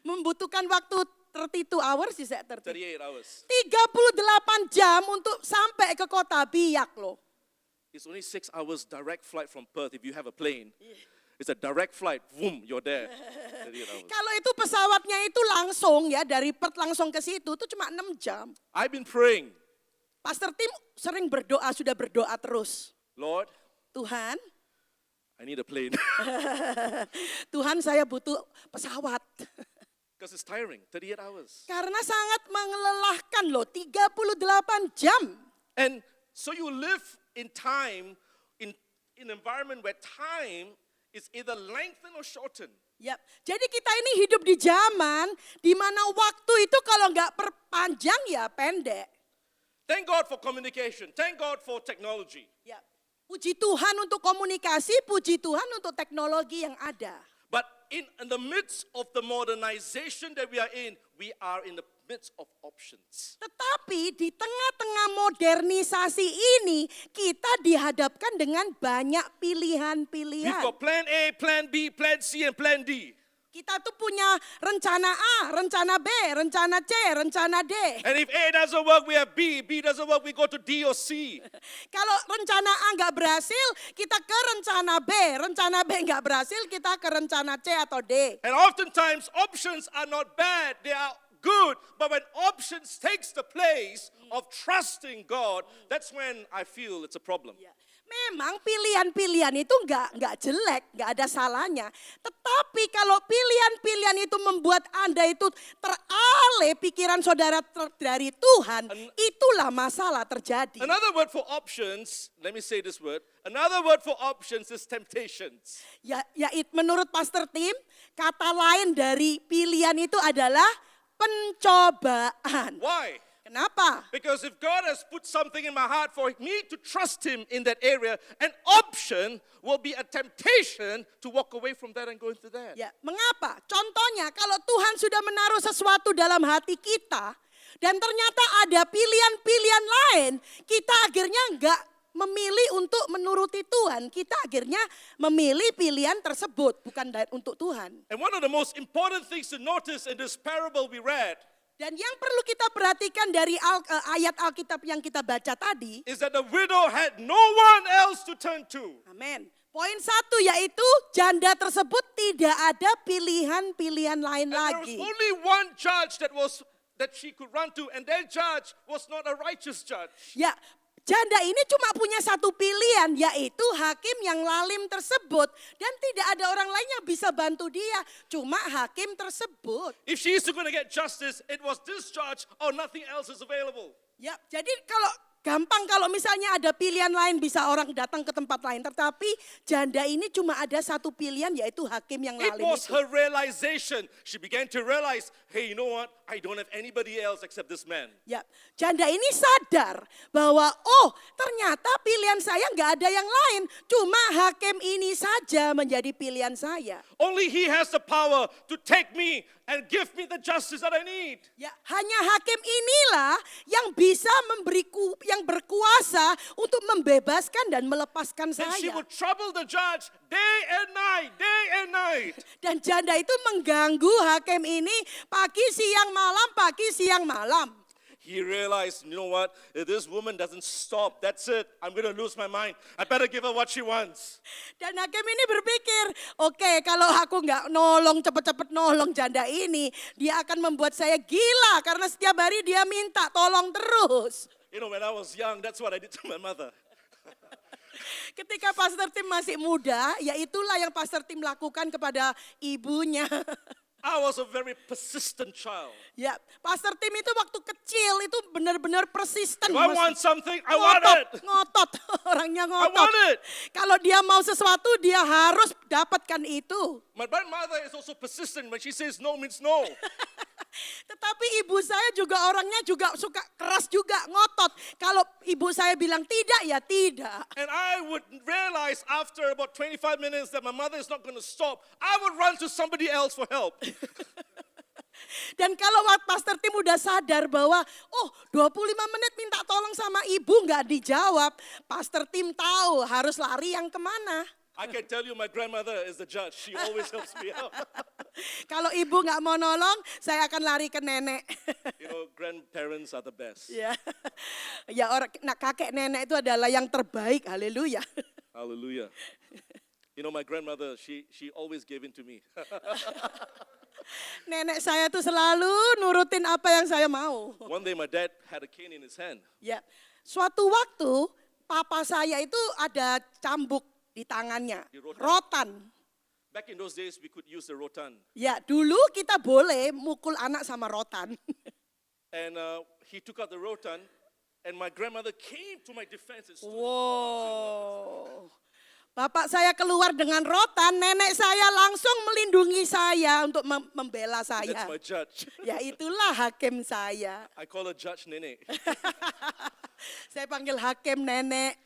Membutuhkan waktu 32 hours sih saya 38 hours. 38 jam untuk sampai ke kota Biak loh. It's only 6 hours direct flight from Perth if you have a plane. It's a direct flight. Boom, you're there. 38 hours. Kalau itu pesawatnya itu langsung ya dari Perth langsung ke situ itu cuma 6 jam. I've been praying, Pastor Tim sering berdoa, sudah berdoa terus. Lord, Tuhan, I need a plane. Tuhan saya butuh pesawat. Because it's tiring, 38 hours. Karena sangat melelahkan loh, 38 jam. And so you live in time, in an environment where time is either lengthened or shortened. Ya, jadi kita ini hidup di zaman di mana waktu itu kalau nggak perpanjang ya pendek. Thank God for communication. Thank God for technology. Ya, puji Tuhan untuk komunikasi, puji Tuhan untuk teknologi yang ada. But in the midst of the modernization that we are in the midst of options. Tetapi di tengah-tengah modernisasi ini kita dihadapkan dengan banyak We've pilihan-pilihan. got plan A, plan B, plan C, and plan D. Kita tuh punya rencana A, rencana B, rencana C, rencana D. And if A doesn't work, we have B. B doesn't work, we go to D or C. Kalau rencana A nggak berhasil, kita ke rencana B. Rencana B nggak berhasil, kita ke rencana C atau D. And oftentimes, options are not bad. They are good. But when options takes the place of trusting God, that's when I feel it's a problem. Ya. Memang pilihan-pilihan itu nggak jelek, nggak ada salahnya. Tetapi kalau pilihan-pilihan itu membuat Anda itu teralih pikiran saudara dari Tuhan, itulah masalah terjadi. Another word for options, let me say this word. Another word for options is temptations. Menurut Pastor Tim, kata lain dari pilihan itu adalah pencobaan. Why? Kenapa? Because if God has put something in my heart for me to trust Him in that area, an option will be a temptation to walk away from that and go into that. Ya, mengapa? Contohnya kalau Tuhan sudah menaruh sesuatu dalam hati kita dan ternyata ada pilihan-pilihan lain, kita akhirnya enggak memilih untuk menuruti Tuhan. Kita akhirnya memilih pilihan tersebut bukan untuk Tuhan. And one of the most important things to notice in this parable we read Dan yang perlu kita perhatikan dari ayat Alkitab yang kita baca tadi, is that the widow had no one else to turn to. amin. Poin 1 yaitu janda tersebut tidak ada pilihan-pilihan lain And there was lagi. only one judge that she could run to, and that judge was not a righteous judge. Ya, janda ini cuma punya satu pilihan, yaitu hakim yang lalim tersebut. Dan tidak ada orang lain yang bisa bantu dia, cuma hakim tersebut. If she is going to get justice, it was this judge or nothing else is available. Ya, jadi kalau misalnya ada pilihan lain bisa orang datang ke tempat lain. Tetapi janda ini cuma ada satu pilihan, yaitu hakim yang It lalim was itu. her realization. She began to realize, hey, you know what? I don't have anybody else except this man. Ya, janda ini sadar bahwa ternyata pilihan saya nggak ada yang lain, cuma hakim ini saja menjadi pilihan saya. Only he has the power to take me and give me the justice that I need. Ya, hanya hakim inilah yang bisa yang berkuasa untuk membebaskan dan melepaskan And she saya. would trouble the judge day and night, day and night. Dan janda itu mengganggu hakim ini pagi siang malam. He realized, you know what? If this woman doesn't stop, that's it. I'm going to lose my mind. I better give her what she wants. Dan hakim ini berpikir, oke, kalau aku nggak cepet-cepet nolong janda ini, dia akan membuat saya gila karena setiap hari dia minta tolong terus. You know, when I was young, that's what I did to my mother. Ketika Pastor Tim masih muda, ya itulah yang Pastor Tim lakukan kepada ibunya. I was a very persistent child. Ya, Pastor Tim itu waktu kecil itu benar-benar persisten. If I want something, I want it. Ngotot, orangnya I ngotot. want it. Kalau dia mau sesuatu, dia harus dapatkan itu. My grandmother is also persistent. When she says no means no. Tetapi ibu saya juga orangnya juga suka keras juga, ngotot. Kalau ibu saya bilang tidak, ya tidak. And I would realize after about 25 minutes that my mother is not going to stop. I would run to somebody else for help. Dan kalau Pastor Tim udah sadar bahwa 25 menit minta tolong sama ibu nggak dijawab, Pastor Tim tahu harus lari yang kemana. I can tell you my grandmother is the judge. She always helps me out. Kalau ibu nggak mau nolong, saya akan lari ke nenek. You know, grandparents are the best. Ya, kakek nenek itu adalah yang terbaik. Haleluya. Hallelujah. You know, my grandmother, she always gave in to me. Nenek saya tuh selalu nurutin apa yang saya mau. One day my dad had a cane in his hand. Ya, suatu waktu papa saya itu ada cambuk di tangannya, Di rotan. rotan. Back in those days, we could use the rotan. Ya, dulu kita boleh mukul anak sama rotan. And he took out the rotan, and my grandmother came to my defense and stood. Wow. Bapak saya keluar dengan rotan, nenek saya langsung melindungi saya untuk membela That's saya. my judge. Ya itulah hakim saya. I call her Judge Nene. Saya panggil hakim nenek.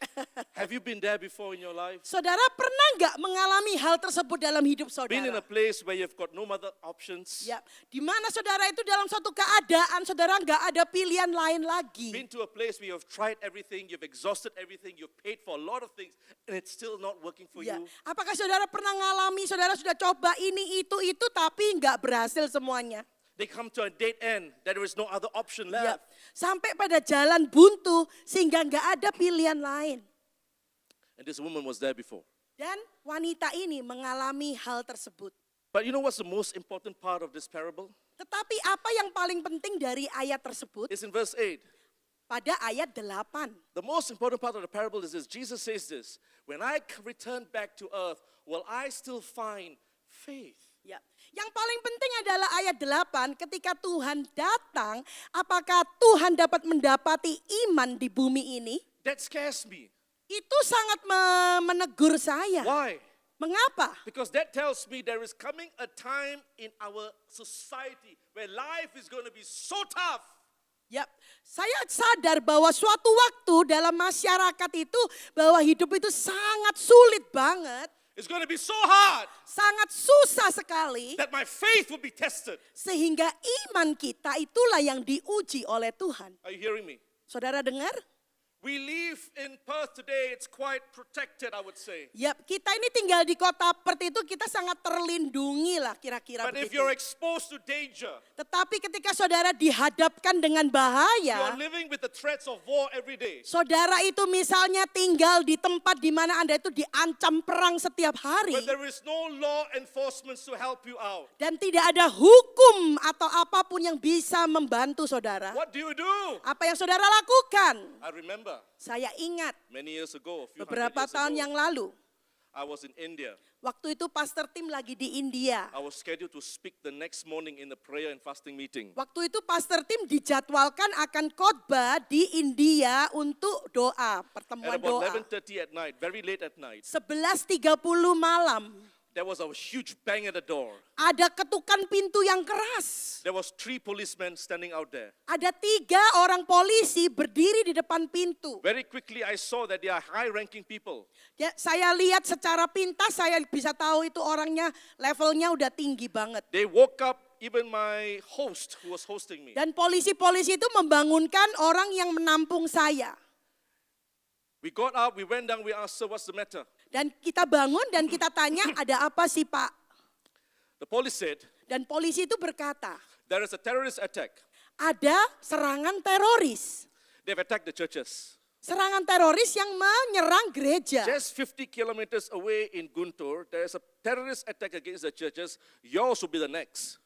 Have you been there before in your life? Saudara pernah nggak mengalami hal tersebut dalam hidup Been in saudara? a place where you've got no other options? Ya, di mana saudara itu dalam suatu keadaan saudara nggak ada pilihan lain lagi. Been to a place where you've tried everything, you've exhausted everything, you've paid for a lot of things, and it's still not working for Ya, you? apakah saudara pernah ngalami, saudara sudah coba ini itu tapi nggak berhasil semuanya? They come to a dead end, that there is no other option Ya, left. sampai pada jalan buntu sehingga nggak ada pilihan lain. And this woman was there before. Dan wanita ini mengalami hal tersebut. But you know what's the most important part of this parable? Tetapi apa yang paling penting dari ayat tersebut? It's in verse 8. pada ayat 8. The most important part of the parable is this. Jesus says this, when I return back to earth, will I still find faith? Ya. Yang paling penting adalah ayat 8, ketika Tuhan datang, apakah Tuhan dapat mendapati iman di bumi ini? That scares me. Itu sangat menegur saya. Why? Mengapa? Because that tells me there is coming a time in our society where life is going to be so tough. Ya, saya sadar bahwa suatu waktu dalam masyarakat itu bahwa hidup itu sangat sulit banget, It's going to be so hard sangat susah sekali, that my faith will be tested. sehingga iman kita itulah yang diuji oleh Tuhan. Are you hearing me? Saudara dengar? We live in Perth today, it's quite protected, I would say. Ya, kita ini tinggal di kota Perth itu kita sangat terlindungi lah kira-kira But if begitu. you're exposed to danger, Tetapi ketika saudara dihadapkan dengan you bahaya, are living with the threats of war every day. saudara itu misalnya tinggal di tempat di mana Anda itu diancam perang setiap hari. But there is no law enforcement to help you out. Dan tidak ada hukum atau apapun yang bisa membantu saudara. What do you do? Apa yang saudara lakukan? I remember Saya ingat many years ago, a few hundred beberapa years tahun ago, yang lalu. I was in India. Waktu itu Pastor Tim lagi di India. I was scheduled to speak the next morning in the prayer and fasting meeting. Waktu itu Pastor Tim dijadwalkan akan khotbah di India untuk doa, At pertemuan about doa. 11:30 at night, very late at night, 11.30 malam. there was a huge bang at the door. Ada ketukan pintu yang keras. There was 3 policemen standing out there. Ada 3 orang polisi berdiri di depan pintu. Very quickly I saw that they are high-ranking people. Ya, saya lihat secara pintas, saya bisa tahu itu orangnya levelnya udah tinggi banget. They woke up even my host who was hosting me. Dan polisi-polisi itu membangunkan orang yang menampung saya. We got up, we went down, we asked, "Sir, what's the matter?" Dan kita bangun dan kita tanya, ada apa sih Pak? The police said, Dan polisi itu berkata, there is a terrorist attack. ada serangan teroris. They've attacked the churches. Serangan teroris yang menyerang gereja. Just 50 kilometers away in Guntur, there is a terrorist attack against the churches. Yours will be the next.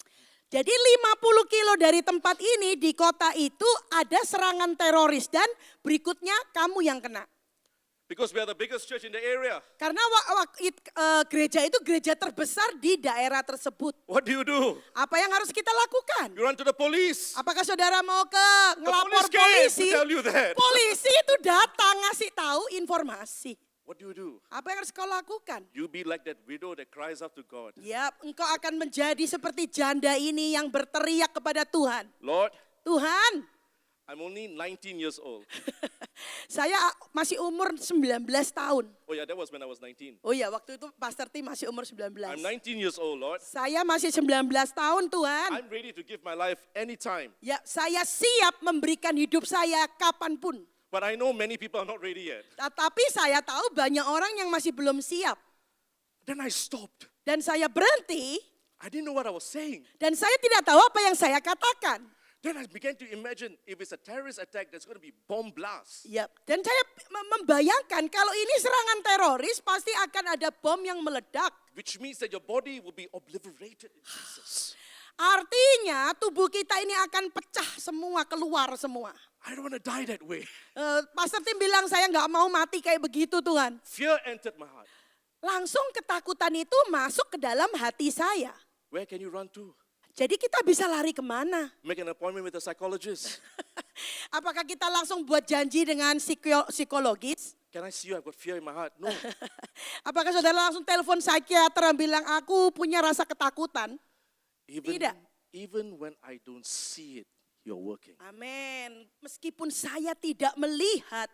Jadi 50 kilo dari tempat ini di kota itu ada serangan teroris dan berikutnya kamu yang kena. Because we are the biggest church in the area. Karena gereja itu gereja terbesar di daerah tersebut. What do? Apa yang harus kita lakukan? You run to the police. Apakah saudara mau The ngelapor police came polisi? to tell you that. Polisi itu datang ngasih tahu informasi. What do? Apa yang harus kau lakukan? You be like that widow that cries out to God. Ya, engkau akan menjadi seperti janda ini yang berteriak kepada Tuhan. Lord, Tuhan, I'm only 19 years old. saya masih umur 19 tahun. Oh yeah, that was when I was 19. Oh ya, waktu itu Pastor Tim masih umur 19. I'm 19 years old, Lord. Saya masih 19 tahun, Tuhan. I'm ready to give my life anytime. Ya, saya siap memberikan hidup saya kapanpun. But I know many people are not ready yet. Tapi saya tahu banyak orang yang masih belum siap. Then I stopped. Dan saya berhenti, I didn't know what I was saying. dan saya tidak tahu apa yang saya katakan. Then I began to imagine if it's a terrorist attack, there's going to be bomb blasts. Ya, dan saya membayangkan kalau ini serangan teroris pasti akan ada bom yang meledak. Which means that your body will be obliterated in pieces. Artinya tubuh kita ini akan pecah semua, keluar semua. I don't want to die that way. Pastor Tim bilang saya nggak mau mati kayak begitu Tuhan. Fear entered my heart. Langsung ketakutan itu masuk ke dalam hati saya. Where can you run to? Jadi kita bisa lari kemana? Make an appointment with a psychologist. Apakah kita langsung buat janji dengan psikologis? Can I see you? I've got fear in my heart. No. Apakah saudara langsung telepon psikiater yang bilang aku punya rasa ketakutan? Tidak. Even when I don't see it, you're working. Amin. Meskipun saya tidak melihat,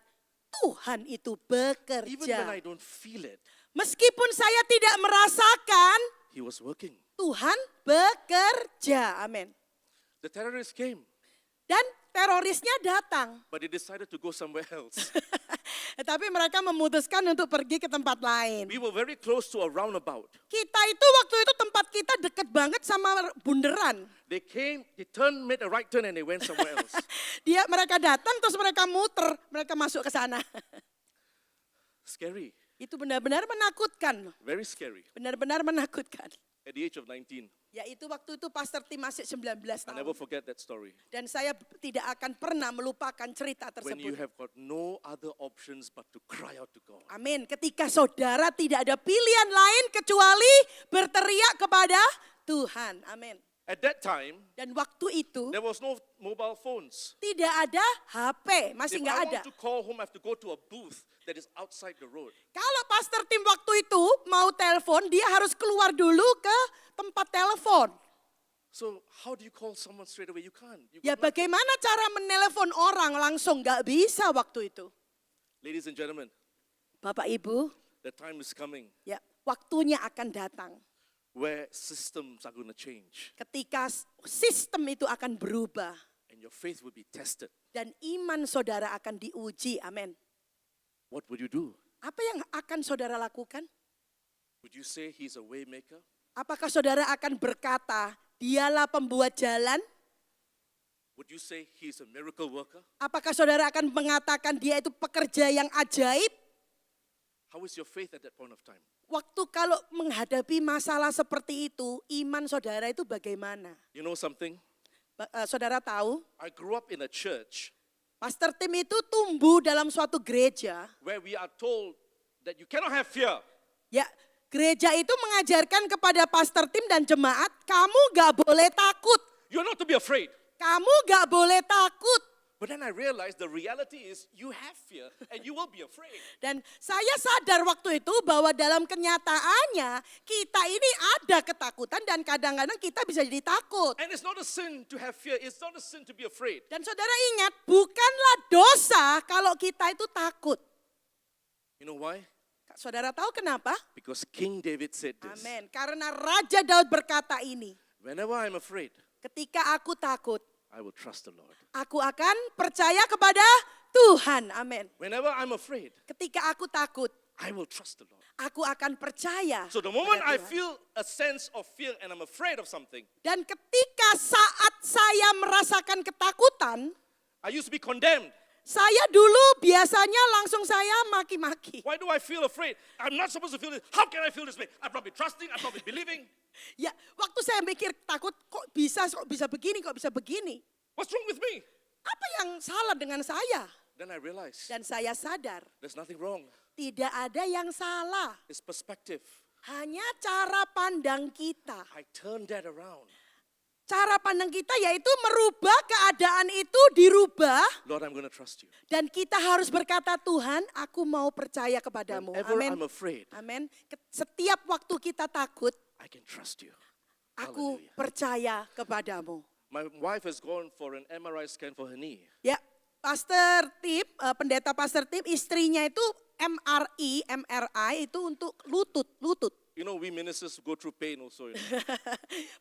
Tuhan itu Even when bekerja. I don't feel it, Meskipun saya tidak merasakan, He was working. Tuhan bekerja. Amin. The terrorists came, Dan terorisnya datang. but they decided to go somewhere else. Tapi mereka memutuskan untuk pergi ke tempat lain. We were very close to a roundabout. Kita itu waktu itu tempat kita deket banget sama bundaran. They came, they turned, made a right turn, and they went somewhere else. Mereka datang terus mereka muter, mereka masuk ke sana. Scary, Itu benar-benar menakutkan. very scary. Benar-benar menakutkan. at the age of 19. Yaitu waktu itu Pastor Tim masih 19 I never tahun. forget that story. Dan saya tidak akan pernah melupakan cerita When you tersebut. have got no other options but to cry out to God. Amin. Ketika saudara tidak ada pilihan lain kecuali berteriak kepada Tuhan. Amin. At that time, Dan waktu itu there was no mobile phones. tidak ada HP, masih If nggak I ada. want to call home, I have to go to a booth that is outside the road. Kalau Pastor Tim waktu itu mau telepon, dia harus keluar dulu ke tempat telepon. So how do you call someone straight away? You can't. You Ya got nothing. bagaimana cara menelepon orang langsung, nggak bisa waktu itu. Ladies and gentlemen, Bapak Ibu, the time is coming ya waktunya akan datang. where systems are going to change Ketika sistem itu akan berubah. and your faith will be tested. Dan iman saudara akan diuji, amin. What would you do? Apa yang akan saudara lakukan? Would you say he's a way maker? Apakah saudara akan berkata, dialah pembuat jalan? Would you say he's a miracle worker? Apakah saudara akan mengatakan dia itu pekerja yang ajaib? How is your faith at that point of time? Waktu kalau menghadapi masalah seperti itu, iman saudara itu bagaimana? You know something? Saudara tahu, I grew up in a church Pastor Tim itu tumbuh dalam suatu gereja. where we are told that you cannot have fear. Ya, gereja itu mengajarkan kepada Pastor Tim dan jemaat, kamu gak boleh takut. You're not to be afraid. Kamu gak boleh takut. But then I realized the reality is you have fear and you will be afraid. Dan saya sadar waktu itu bahwa dalam kenyataannya kita ini ada ketakutan dan kadang-kadang kita bisa jadi takut. And it's not a sin to have fear. It's not a sin to be afraid. Dan saudara ingat, bukanlah dosa kalau kita itu takut. You know why? Saudara tahu kenapa? Because King David said this. Amin. Karena Raja Daud berkata ini, Whenever I'm afraid, ketika aku takut, I will trust the Lord. aku akan percaya kepada Tuhan. Amin. Whenever I'm afraid, Ketika aku takut, I will trust the Lord. aku akan percaya. So the moment kepada I Tuhan. feel a sense of fear and I'm afraid of something, Dan ketika saat saya merasakan ketakutan, I used to be condemned. saya dulu biasanya langsung saya maki-maki. Why do I feel afraid? I'm not supposed to feel this. How can I feel this way? I'm not be trusting. I'm not be believing. Ya, waktu saya mikir takut, kok bisa begini, kok bisa begini. What's wrong with me? Apa yang salah dengan saya? Then I realized Dan saya sadar, there's nothing wrong. tidak ada yang salah. It's perspective. Hanya cara pandang kita. I turned that around. Cara pandang kita yaitu merubah keadaan itu dirubah. Lord, I'm going to trust you. Dan kita harus berkata, Tuhan, aku mau percaya kepadamu. Whenever Amin. I'm afraid, Amin. Setiap waktu kita takut, I can trust you. aku Hallelujah. percaya kepadamu. My wife has gone for an MRI scan for her knee. Ya, Pastor Tim, pendeta Pastor Tim, istrinya itu MRI itu untuk lutut. You know, we ministers go through pain also, you know.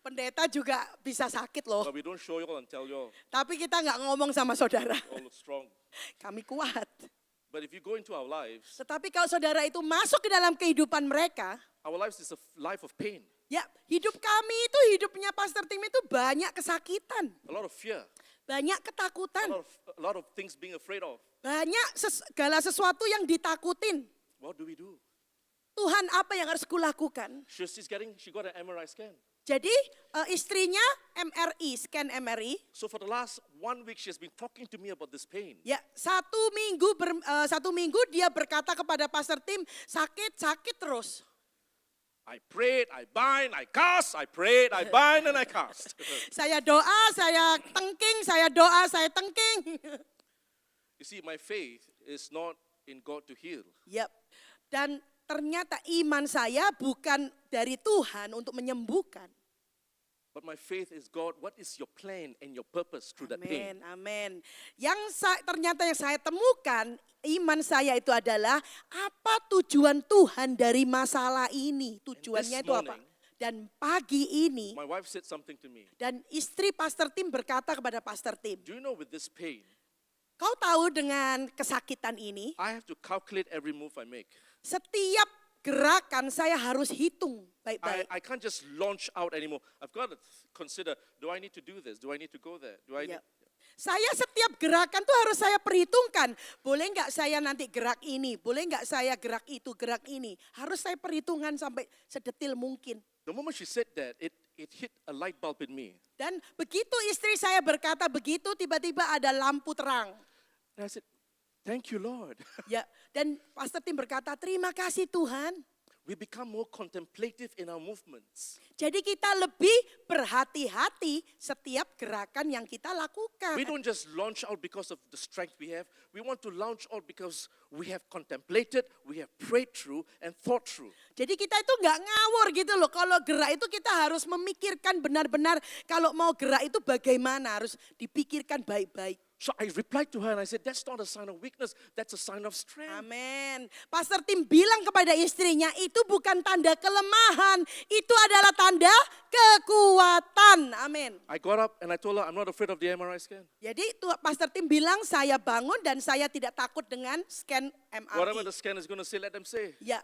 Pendeta juga bisa sakit loh. But we don't show you all and tell you all. Tapi kita nggak ngomong sama saudara. All look strong. Kami kuat. But if you go into our lives Tetapi kalau saudara itu masuk ke dalam kehidupan mereka, is a life of pain. ya hidup kami itu, hidupnya Pastor Tim itu banyak kesakitan. A lot of fear. Banyak A ketakutan. lot of things being afraid of. Banyak segala sesuatu yang ditakutin. What do we do? Tuhan, apa yang harus kulakukan? She got an MRI scan. Jadi istrinya scan MRI. So for the last 1 week, she has been talking to me about this pain. Ya, satu minggu dia berkata kepada Pastor Tim, sakit terus. I prayed, I bind, I cast, I prayed, I bind, and I cast. Saya doa, saya tengking, saya doa, saya tengking. You see, my faith is not in God to heal. Yap. Dan ternyata iman saya bukan dari Tuhan untuk menyembuhkan. But my faith is, God, what is your plan and your purpose through that pain? Amin. Ternyata yang saya temukan, iman saya itu adalah apa tujuan Tuhan dari masalah ini? Tujuannya itu apa? Dan pagi ini, My wife said something to me. dan istri Pastor Tim berkata kepada Pastor Tim, Do you know with this pain, kau tahu dengan kesakitan ini, I have to calculate every move I make. setiap gerakan saya harus hitung baik-baik. I can't just launch out anymore. I've got to consider, do I need to do this? Do I need to go there? Do I Ya. need... Saya setiap gerakan tuh harus saya perhitungkan. Boleh nggak saya nanti gerak ini? Boleh nggak saya gerak itu, gerak ini? Harus saya perhitungkan sampai sedetil mungkin. The moment she said that, it hit a light bulb in me. Dan begitu istri saya berkata begitu, tiba-tiba ada lampu terang. And I said, thank you, Lord. Ya, dan Pastor Tim berkata, terima kasih Tuhan. We become more contemplative in our movements. Jadi kita lebih berhati-hati setiap gerakan yang kita lakukan. We don't just launch out because of the strength we have. We want to launch out because we have contemplated, we have prayed through and thought through. Jadi kita itu nggak ngawur gitu loh. Kalau gerak itu kita harus memikirkan benar-benar. Kalau mau gerak itu bagaimana, harus dipikirkan baik-baik. So I replied to her and I said, that's not a sign of weakness, that's a sign of strength. Amin. Pastor Tim bilang kepada istrinya, itu bukan tanda kelemahan, itu adalah tanda kekuatan. Amin. I got up and I told her, I'm not afraid of the MRI scan. Jadi Pastor Tim bilang, saya bangun dan saya tidak takut dengan scan Whatever MRI. the scan is going to say, let them say. Ya,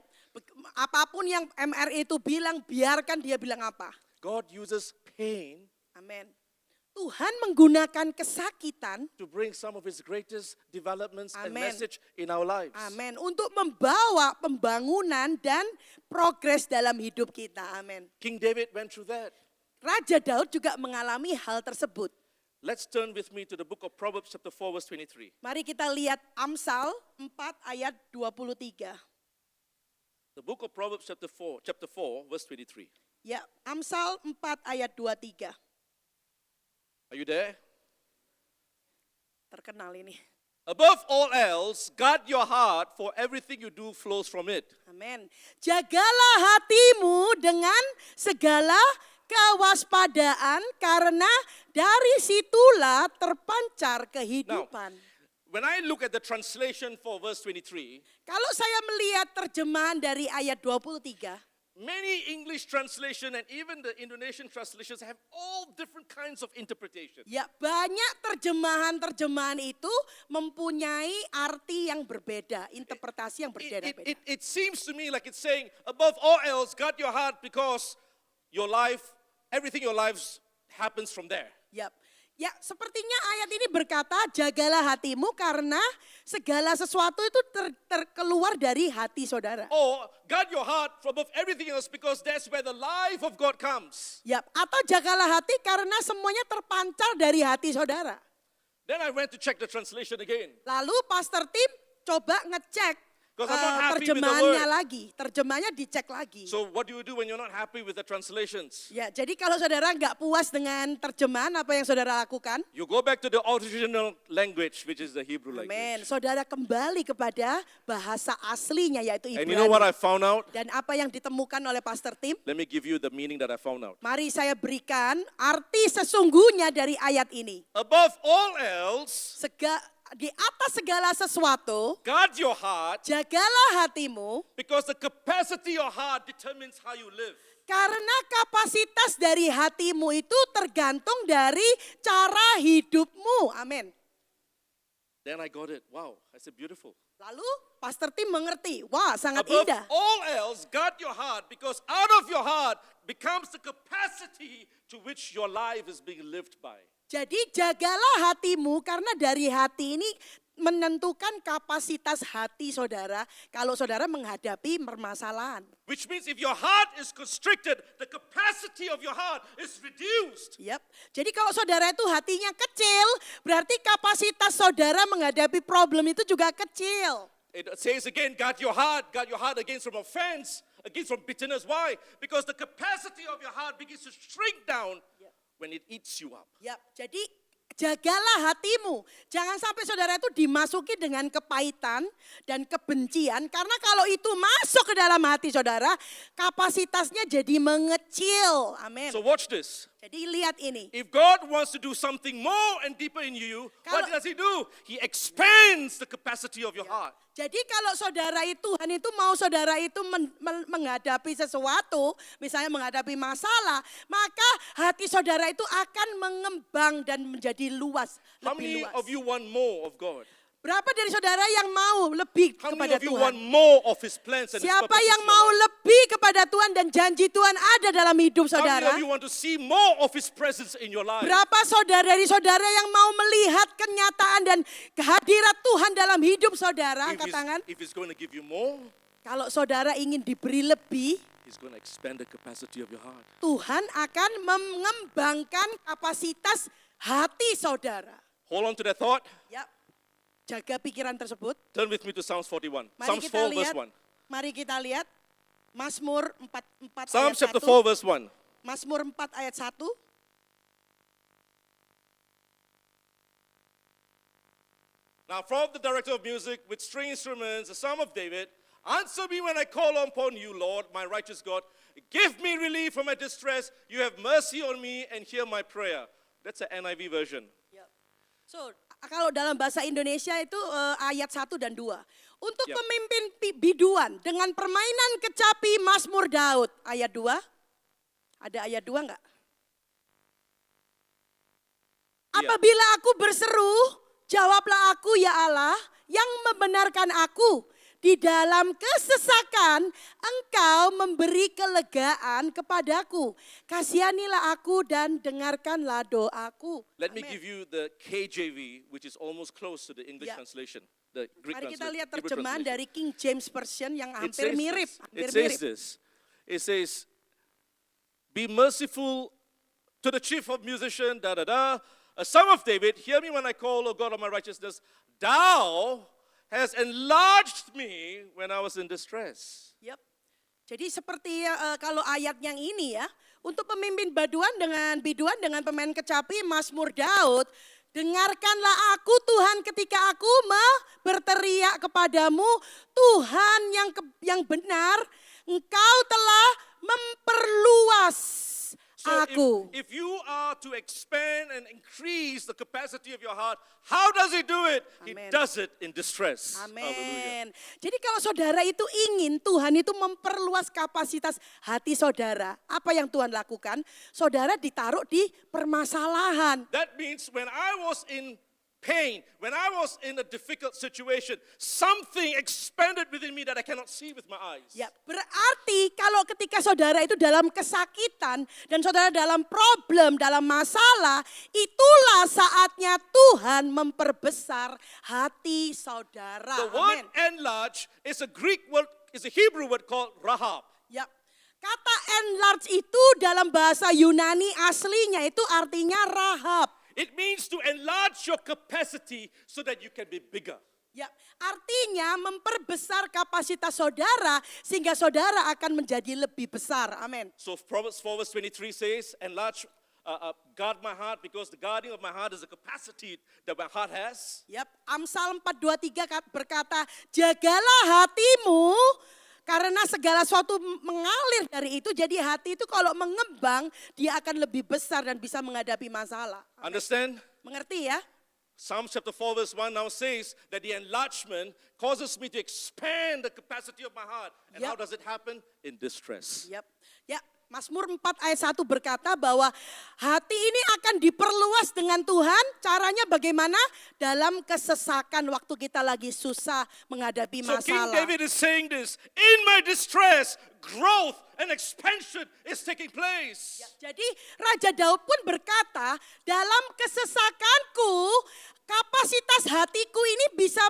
apapun yang MRI itu bilang, biarkan dia bilang apa. God uses pain Amin. Tuhan menggunakan kesakitan, to bring some of his greatest developments and Amen. message in our lives. amin, untuk membawa pembangunan dan progres dalam hidup kita. Amin. King David went through that. Raja Daud juga mengalami hal tersebut. Let's turn with me to the book of Proverbs chapter 4 verse 23. Mari kita lihat Amsal 4 ayat 23. The book of Proverbs chapter 4 verse 23. Ya, Amsal 4 ayat 23. Are you there? Terkenal ini. Above all else, guard your heart, for everything you do flows from it. Amin. Jagalah hatimu dengan segala kewaspadaan, karena dari situlah terpancar kehidupan. When I look at the translation for verse 23, Kalau saya melihat terjemahan dari ayat 23, many English translation and even the Indonesian translations have all different kinds of interpretation. ya banyak terjemahan-terjemahan itu mempunyai arti yang berbeda, interpretasi yang berbeda-beda. It seems to me like it's saying, above all else, guard your heart because your life, everything in your lives happens from there. Ya, sepertinya ayat ini berkata, jagalah hatimu karena segala sesuatu itu terkeluar dari hati saudara. Or guard your heart from above everything else because that's where the life of God comes. Ya, atau jagalah hati karena semuanya terpancar dari hati saudara. Then I went to check the translation again. Lalu Pastor Tim coba ngecek 'Cause I'm not happy with the terjemahannya word. lagi, terjemahannya dicek lagi. So what do you do when you're not happy with the translations? Ya, jadi kalau saudara nggak puas dengan terjemahan apa yang saudara lakukan, You go back to the original language, which is the Hebrew amen. language. Saudara kembali kepada bahasa aslinya yaitu And you know what I Ibrani. found out? Dan apa yang ditemukan oleh Pastor Tim? Let me give you the meaning that I found out. Mari saya berikan arti sesungguhnya dari ayat ini. Above all else, Di atas segala sesuatu, guard your heart jagalah hatimu, because the capacity of your heart determines how you live. karena kapasitas dari hatimu itu tergantung dari cara hidupmu. Amin. Then I got it. Wow, I said beautiful. Lalu Pastor Tim mengerti. Wah, sangat Above indah. all else, guard your heart because out of your heart becomes the capacity to which your life is being lived by. Jadi jagalah hatimu karena dari hati ini menentukan kapasitas hati saudara kalau saudara menghadapi permasalahan. Which means if your heart is constricted, the capacity of your heart is reduced. Yap. Jadi kalau saudara itu hatinya kecil, berarti kapasitas saudara menghadapi problem itu juga kecil. It says again, guard your heart against from offense, against from bitterness. Why? Because the capacity of your heart begins to shrink down when it eats you up. Yap. Jadi jagalah hatimu. Jangan sampai saudara itu dimasuki dengan kepahitan dan kebencian. Karena kalau itu masuk ke dalam hati saudara, kapasitasnya jadi mengecil. Amin. So watch this. Jadi lihat ini. If God wants to do something more and deeper in you, what does he do? He expands the capacity of your heart. Jadi kalau saudara itu, Tuhan itu mau saudara itu menghadapi sesuatu, misalnya menghadapi masalah, maka hati saudara itu akan mengembang dan menjadi luas, How lebih many luas. of you want more of God? Berapa dari saudara yang mau lebih How kepada many of you Tuhan? want more of his plans and his Siapa purposes yang in mau your life? lebih kepada Tuhan dan janji Tuhan ada dalam hidup How many saudara? of you want to see more of his presence in your life? Berapa saudara dari saudara yang mau melihat kenyataan dan kehadirat Tuhan dalam hidup saudara? Angkat tangan. If he's going to give you more, Kalau saudara ingin diberi lebih, He's going to expand the capacity of your heart. Tuhan akan mengembangkan kapasitas hati saudara. Hold on to that thought. Ya, jaga pikiran tersebut. Turn with me to Psalms 41. Mari Psalms kita 4 verse lihat. 1. Mari kita lihat Mazmur 4 Psalms ayat chapter 1. 4 verse 1. Mazmur 4 ayat 1. Now from the director of music with string instruments, the Psalm of David, answer me when I call upon you, Lord, my righteous God. Give me relief from my distress. You have mercy on me and hear my prayer. That's the NIV version. So, kalau dalam bahasa Indonesia itu ayat 1 dan 2. Untuk Yep. pemimpin biduan dengan permainan kecapi Mazmur Daud. Ayat 2. Ada ayat 2 enggak? Iya. Apabila aku berseru, jawablah aku ya Allah yang membenarkan aku. Di dalam kesesakan engkau memberi kelegaan kepadaku. Kasihanilah aku dan dengarkanlah doaku. Let me Amen. give you the KJV, which is almost close to the English Yeah. translation. The Greek Mari kita translation. lihat Hebrew terjemahan translation. dari King James Version yang It hampir says mirip. this. Hampir It says mirip. this. It says, be merciful to the chief of musicians, da da da. A son of David, hear me when I call, O God of my righteousness. Thou hast enlarged me when I was in distress. Yep. Jadi seperti kalau ayat yang ini ya, untuk pemimpin biduan dengan pemain kecapi Mazmur Daud, dengarkanlah aku Tuhan ketika aku berteriak kepadamu, Tuhan yang benar, Engkau telah memperluas So aku. if you are to expand and increase the capacity of your heart, how does he do it? He Amen. does it in distress. Hallelujah. Amin. Jadi kalau saudara itu ingin Tuhan itu memperluas kapasitas hati saudara, apa yang Tuhan lakukan? Saudara ditaruh di permasalahan. That means when I was in pain, when I was in a difficult situation, something expanded within me that I cannot see with my eyes. Ya, berarti kalau ketika saudara itu dalam kesakitan dan saudara dalam problem, dalam masalah, itulah saatnya Tuhan memperbesar hati saudara. The word Amin. enlarge is a Greek word, is a Hebrew word called rahab. Ya. Kata enlarge itu dalam bahasa Yunani aslinya itu artinya rahab. It means to enlarge your capacity so that you can be bigger. Ya, artinya memperbesar kapasitas saudara sehingga saudara akan menjadi lebih besar. Amin. So Proverbs 4 verse 23 says, enlarge, guard my heart because the guarding of my heart is the capacity that my heart has. Yap, Amsal 4:23 berkata, jagalah hatimu karena segala sesuatu mengalir dari itu. Jadi hati itu kalau mengembang dia akan lebih besar dan bisa menghadapi masalah. Understand? Mengerti ya? Psalm chapter 4 verse 1 now says that the enlargement causes me to expand the capacity of my heart. And Yep. how does it happen? In distress. Yap. Ya, Mazmur 4 ayat 1 berkata bahwa hati ini akan diperluas dengan Tuhan. Caranya bagaimana? Dalam kesesakan waktu kita lagi susah menghadapi So King masalah. David is saying this, in my distress, growth and expansion is taking place. Ya, jadi Raja Daud pun berkata, dalam kesesakanku, kapasitas hatiku ini bisa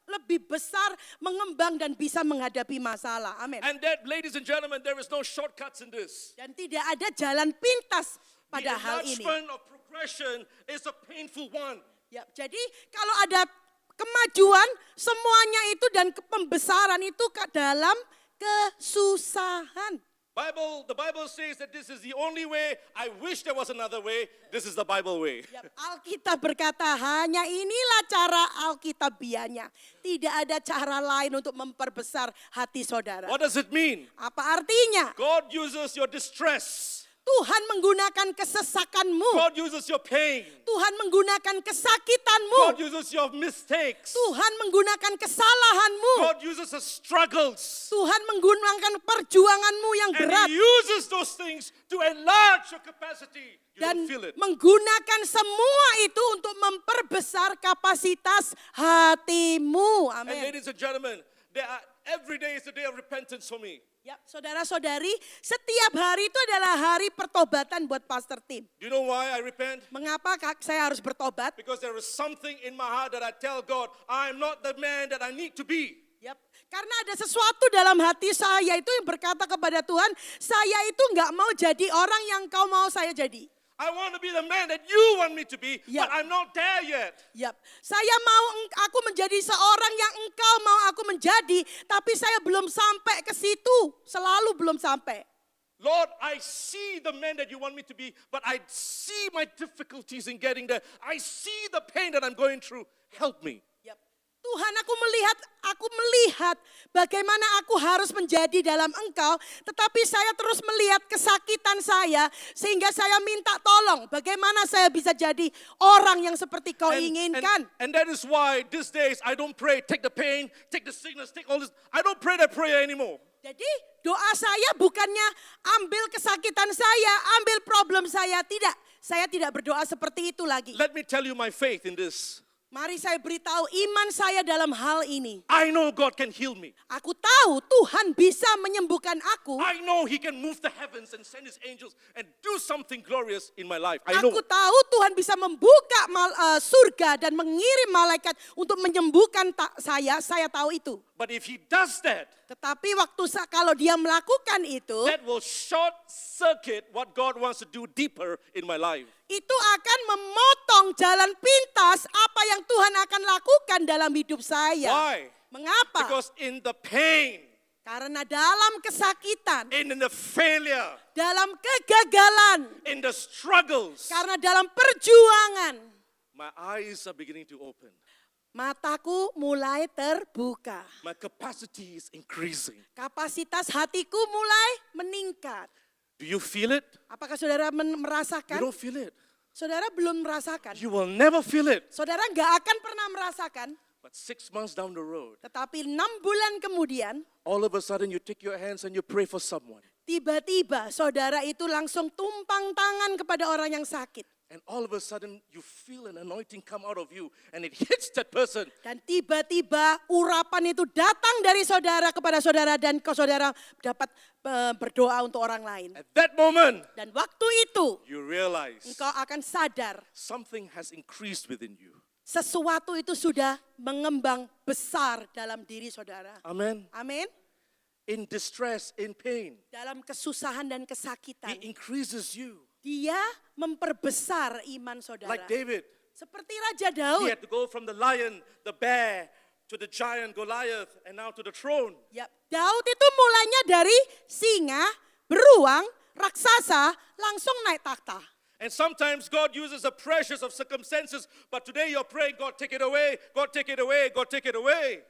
lebih besar, mengembang dan bisa menghadapi masalah. Amin. And that, ladies and gentlemen, there is no shortcuts in this. Dan tidak ada jalan pintas The pada hal ini. enlargement of progression is a painful one. Ya, jadi kalau ada kemajuan, semuanya itu dan pembesaran itu dalam kesusahan. The Bible says that this is the only way. I wish there was another way. This is the Bible way. Ya, Alkitab berkata hanya inilah cara Alkitabianya. Tidak ada cara lain untuk memperbesar hati saudara. What does it mean? Apa artinya? God uses your distress. Tuhan menggunakan kesesakanmu. God uses your pain. Tuhan menggunakan kesakitanmu. God uses your mistakes. Tuhan menggunakan kesalahanmu. God uses the struggles. Tuhan menggunakan perjuanganmu yang And berat. He uses those things to enlarge your capacity. You Dan don't feel it. menggunakan semua itu untuk memperbesar kapasitas hatimu. And Amin. ladies and gentlemen, every day is a day of repentance for me. Ya, saudara-saudari, setiap hari itu adalah hari pertobatan buat Pastor Tim. Do you know why I repent? Mengapa saya harus bertobat? Because there is something in my heart that I tell God, I am not the man that I need to be. Yap, karena ada sesuatu dalam hati saya itu yang berkata kepada Tuhan, saya itu nggak mau jadi orang yang kau mau saya jadi. I want to be the man that you want me to be, Yeah. but I'm not there yet. Yap, saya mau aku menjadi seorang yang engkau mau aku menjadi, tapi saya belum sampai ke situ, selalu belum sampai. Lord, I see the man that you want me to be, but I see my difficulties in getting there. I see the pain that I'm going through. Help me. Yap. Tuhan, aku melihat bagaimana aku harus menjadi dalam engkau, tetapi saya terus melihat kesakitan saya, sehingga saya minta tolong bagaimana saya bisa jadi orang yang seperti kau inginkan. And that is why these days I don't pray, take the pain, take the sickness, take all this. I don't pray that prayer anymore. Jadi doa saya bukannya ambil kesakitan saya, ambil problem saya, tidak. Saya tidak berdoa seperti itu lagi. Let me tell you my faith in this. Mari saya beritahu iman saya dalam hal ini. I know God can heal me. Aku tahu Tuhan bisa menyembuhkan aku. I know He can move the heavens and send His angels and do something glorious in my life. I know. Aku tahu Tuhan bisa membuka surga dan mengirim malaikat untuk menyembuhkan saya tahu itu. But if He does that, Tetapi kalau dia melakukan itu, that will short circuit what God wants to do deeper in my life. itu akan memotong jalan pintas apa yang Tuhan akan lakukan dalam hidup saya. Why? Mengapa? Because in the pain, Karena dalam kesakitan, in the failure, dalam kegagalan, in the struggles, karena dalam perjuangan, my eyes are beginning to open. mataku mulai terbuka. My capacity is increasing. Kapasitas hatiku mulai meningkat. Do you feel it? Apakah saudara You merasakan? don't feel it. Saudara belum merasakan. You will never feel it. Saudara nggak akan pernah merasakan. But 6 months down the road, Tetapi 6 bulan kemudian, all of a sudden you take your hands and you pray for someone. tiba-tiba saudara itu langsung tumpang tangan kepada orang yang sakit. And all of a sudden you feel an anointing come out of you and it hits that person. Dan tiba-tiba urapan itu datang dari saudara kepada saudara dan saudara dapat berdoa untuk orang lain. At that moment, Dan waktu itu you realize engkau akan sadar something has increased within you. sesuatu itu sudah mengembang besar dalam diri saudara. Amen. Amin. In distress, in pain, Dalam kesusahan dan kesakitan, He increases you. dia memperbesar iman saudara. Like David, Seperti Raja he Daud. had to go from the lion, the bear, to the giant Goliath, and now to the throne. Ya, Daud itu mulainya dari singa, beruang, raksasa, langsung naik takhta. And sometimes God uses the pressures of circumstances, but today you're praying, God take it away, God take it away, God take it away.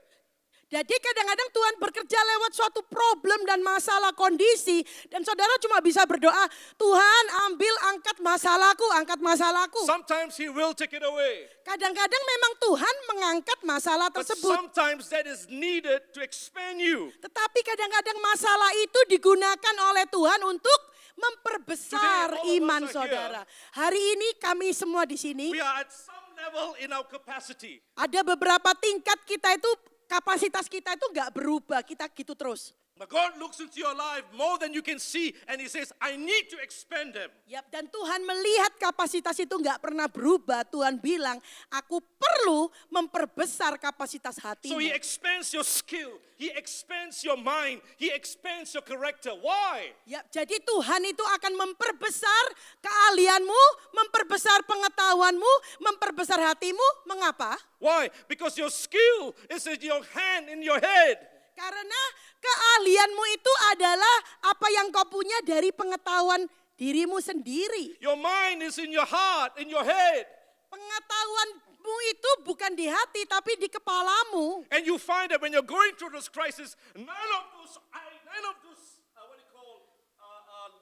Jadi kadang-kadang Tuhan bekerja lewat suatu problem dan masalah kondisi. Dan saudara cuma bisa berdoa, Tuhan ambil angkat masalahku, angkat masalahku. Sometimes He will take it away. Kadang-kadang memang Tuhan mengangkat masalah But tersebut. sometimes that is needed to expand you. Tetapi kadang-kadang masalah itu digunakan oleh Tuhan untuk memperbesar Today, all of us iman are saudara. Hari ini kami semua di sini, We are at some level in our capacity. ada beberapa tingkat kita itu, kapasitas kita itu nggak berubah, kita gitu terus. But God looks into your life more than you can see and He says, I need to expand them. Yap, dan Tuhan melihat kapasitas itu nggak pernah berubah. Tuhan bilang, aku perlu memperbesar kapasitas So hatimu. He expands your skill. He expands your mind. He expands your character. Why? Yap, jadi Tuhan itu akan memperbesar keahlianmu, memperbesar pengetahuanmu, memperbesar hatimu. Mengapa? Why? Because your skill is in your hand, in your head. Karena keahlianmu itu adalah apa yang kau punya dari pengetahuan dirimu sendiri. Your mind is in your heart, in your head. Pengetahuanmu itu bukan di hati tapi di kepalamu. And you find that when you're going through those crises, none of those what do you call,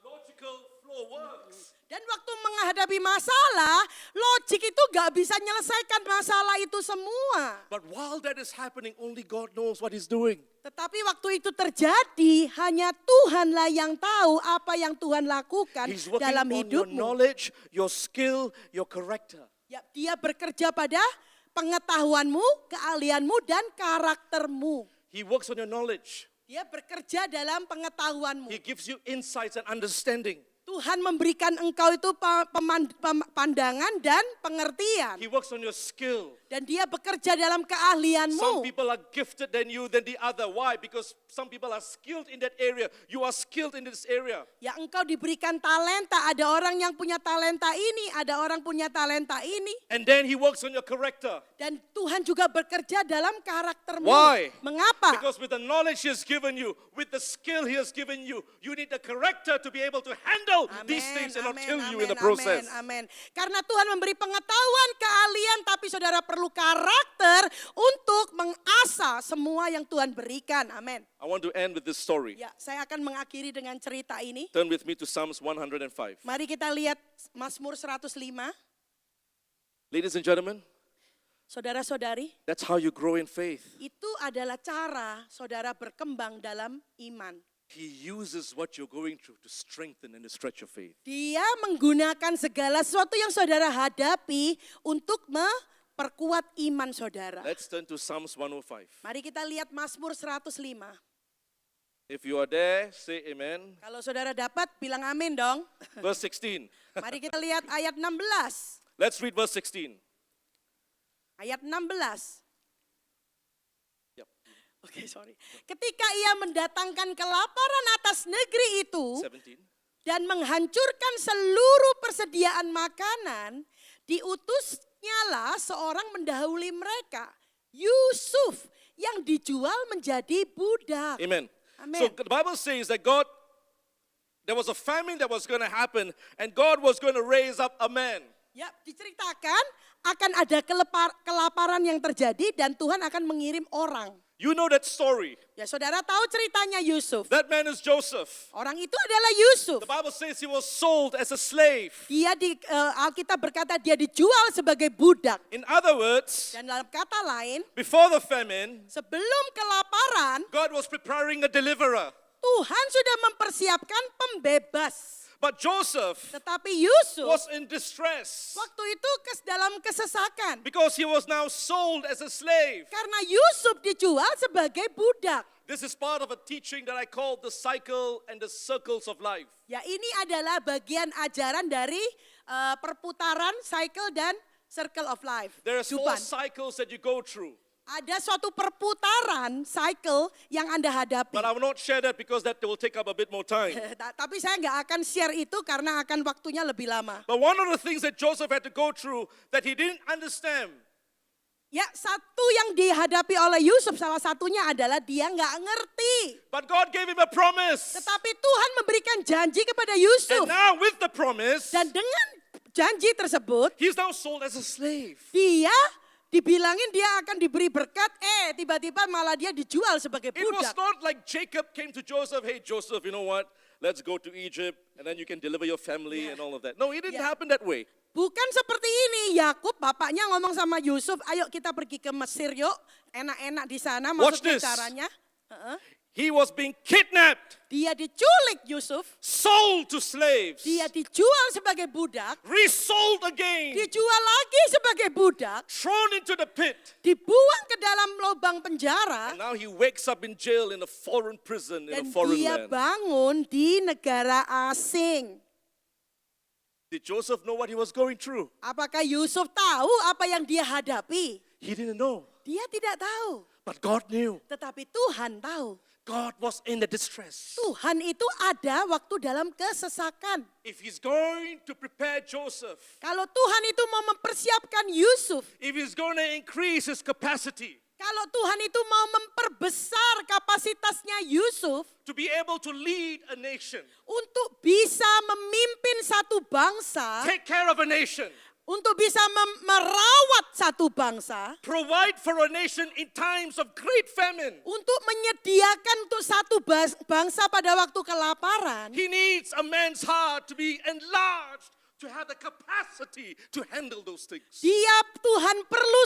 logical flow works. Dan waktu menghadapi masalah, logik itu gak bisa menyelesaikan masalah itu semua. But while that is happening, only God knows what He's doing. Tetapi waktu itu terjadi, hanya Tuhanlah yang tahu apa yang Tuhan lakukan He's working dalam on your hidupmu. knowledge, your skill, your character. Ya, dia bekerja pada pengetahuanmu, keahlianmu, dan karaktermu. He works on your knowledge. Dia bekerja dalam pengetahuanmu. He gives you insights and understanding. Tuhan memberikan engkau itu pandangan dan pengertian. He works on your skill. Dan dia bekerja dalam keahlianmu. Some people are gifted than you than the other. Why? Because some people are skilled in that area. You are skilled in this area. Ya engkau diberikan talenta. Ada orang yang punya talenta ini. Ada orang punya talenta ini. And then he works on your character. Dan Tuhan juga bekerja dalam karaktermu. Why? Mengapa? Because with the knowledge he has given you, with the skill he has given you, you need the character to be able to handle these things and not kill you in the process. Amin. Karena Tuhan memberi pengetahuan, keahlian, tapi saudara perlu karakter untuk mengasah semua yang Tuhan berikan. Amin. I want to end with this story. Ya, saya akan mengakhiri dengan cerita ini. Turn with me to Psalms 105. Mari kita lihat Mazmur 105. Ladies and gentlemen, Saudara-saudari, that's how you grow in faith. itu adalah cara saudara berkembang dalam iman. He uses what you're going through to strengthen and to stretch your faith. Dia menggunakan segala sesuatu yang saudara hadapi untuk memperkuat iman saudara. Let's turn to Psalms 105. Mari kita lihat Mazmur 105. If you are there, say amen. Kalau saudara dapat, bilang amin dong. Verse 16. Mari kita lihat ayat 16. Let's read verse 16. Ayat 16. Yep. Oke, sorry. Ketika ia mendatangkan kelaparan atas negeri itu 17. dan menghancurkan seluruh persediaan makanan, diutusnyalah seorang mendahului mereka, Yusuf, yang dijual menjadi budak. Amen. Amen. So the Bible says that there was a famine that was going to happen and God was going to raise up a man. Ya, diceritakan akan ada kelaparan yang terjadi dan Tuhan akan mengirim orang. You know that story. Ya, saudara tahu ceritanya Yusuf. That man is Joseph. Orang itu adalah Yusuf. The Bible says he was sold as a slave. Dia Alkitab berkata dia dijual sebagai budak. In other words, Dan dalam kata lain, before the famine, sebelum kelaparan, God was preparing a deliverer. Tuhan sudah mempersiapkan pembebas. But Joseph Tetapi Yusuf was in distress waktu itu dalam kesesakan. because he was now sold as a slave. Karena Yusuf dijual sebagai budak. This is part of a teaching that I call the cycle and the circles of life. Ya, ini adalah bagian ajaran dari perputaran cycle dan circle of life. There are four Kehidupan. cycles that you go through. Ada suatu perputaran cycle yang Anda hadapi. But I will not share that because that will take up a bit more time. Tapi saya nggak akan share itu karena akan waktunya lebih lama. But one of the things that Joseph had to go through that he didn't understand. Ya, satu yang dihadapi oleh Yusuf salah satunya adalah dia nggak ngerti. But God gave him a promise. Tetapi Tuhan memberikan janji kepada Yusuf. And now with the promise, Dan dengan janji tersebut, he's now sold as a slave. dia dibilangin dia akan diberi berkat, tiba-tiba malah dia dijual sebagai It was budak. not like Jacob came to Joseph, hey Joseph, you know what? Let's go to Egypt and then you can deliver your family and all of that. No, it didn't happen that way. Bukan seperti ini. Yakub bapaknya ngomong sama Yusuf, ayo kita pergi ke Mesir yuk. Enak-enak di sana, Watch maksudnya this. caranya. He was being kidnapped, Dia diculik Yusuf, sold to slaves, dia dijual sebagai budak, resold again, dijual lagi sebagai budak, thrown into the pit. dibuang ke dalam lubang penjara, And now he wakes up in jail in a foreign prison in a dan foreign dia land. bangun di negara asing. Did Joseph know what he was going through? Apakah Yusuf tahu apa yang dia hadapi? He didn't know. Dia tidak tahu, But God knew. tetapi Tuhan tahu. God was in the distress. Tuhan itu ada waktu dalam kesesakan. If he's going to prepare Joseph, Kalau Tuhan itu mau mempersiapkan Yusuf, if he's going to increase his capacity kalau Tuhan itu mau memperbesar kapasitasnya Yusuf to be able to lead a nation, untuk bisa memimpin satu bangsa, take care of a nation, untuk bisa merawat satu bangsa, provide for a nation in times of great famine, untuk menyediakan untuk satu bangsa pada waktu kelaparan, he needs a man's heart to be enlarged to have the capacity to handle those things. Tuhan perlu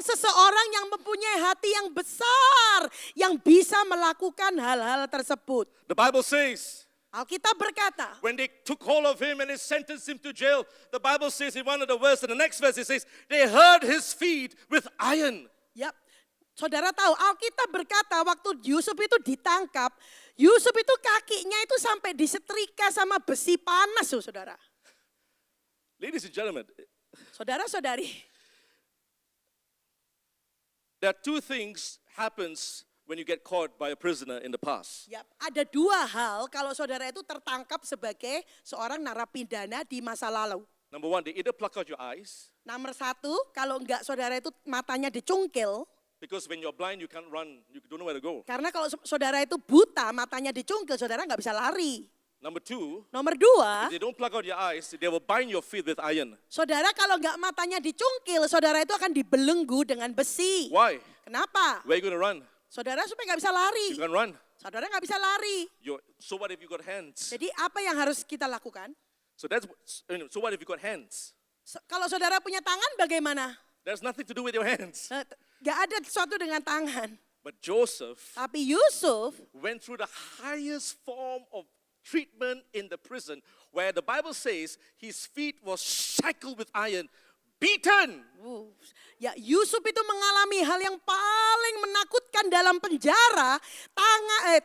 seseorang yang mempunyai hati yang besar, yang bisa melakukan hal-hal tersebut. The Bible says, Alkitab berkata, when they took hold of him and they sentenced him to jail, the Bible says in one of the verses, in the next verse it says, they hurt his feet with iron. ya, Saudara tahu, Alkitab berkata waktu Yusuf itu ditangkap, Yusuf itu kakinya itu sampai disetrika sama besi panas, saudara. Ladies and gentlemen, Saudara-saudari, there are two things happens when you get caught by a prisoner in the past. ya, ada dua hal kalau saudara itu tertangkap sebagai seorang narapidana di masa lalu. Number one, they either pluck out your eyes, Nomor satu, kalau enggak saudara itu matanya dicungkil, because when you're blind, you can't run, you don't know where to go. karena kalau saudara itu buta, matanya dicungkil, saudara nggak bisa lari. Number two, Nomor dua, if they don't pluck out your eyes, they will bind your feet with iron. saudara kalau nggak matanya dicungkil, saudara itu akan dibelenggu dengan besi. Why? Kenapa? Where are you going to run? Saudara supaya nggak bisa lari. You can't run. Saudara nggak bisa lari. So what if you got hands? Jadi apa yang harus kita lakukan? So what if you got hands? Kalau saudara punya tangan bagaimana? There's nothing to do with your hands. Nggak ada sesuatu dengan tangan. But Joseph Tapi Yusuf went through the highest form of treatment in the prison, where the Bible says his feet was shackled with iron, beaten. Ya, Yusuf itu mengalami hal yang paling menakutkan dalam penjara.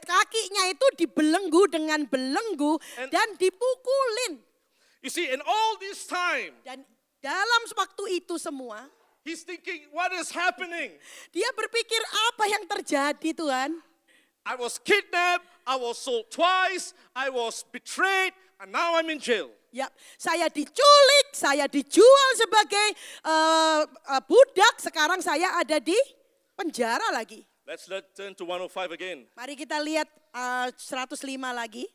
Kakinya itu dibelenggu dengan belenggu dan dipukulin. You see, in all this time, Dan dalam waktu itu semua, he's thinking, what is happening? dia berpikir apa yang terjadi, Tuhan? I was kidnapped, I was sold twice, I was betrayed, and now I'm in jail. Ya, saya diculik, saya dijual sebagai budak, sekarang saya ada di penjara lagi. Let's turn to 105 again. Mari kita lihat 105 lagi.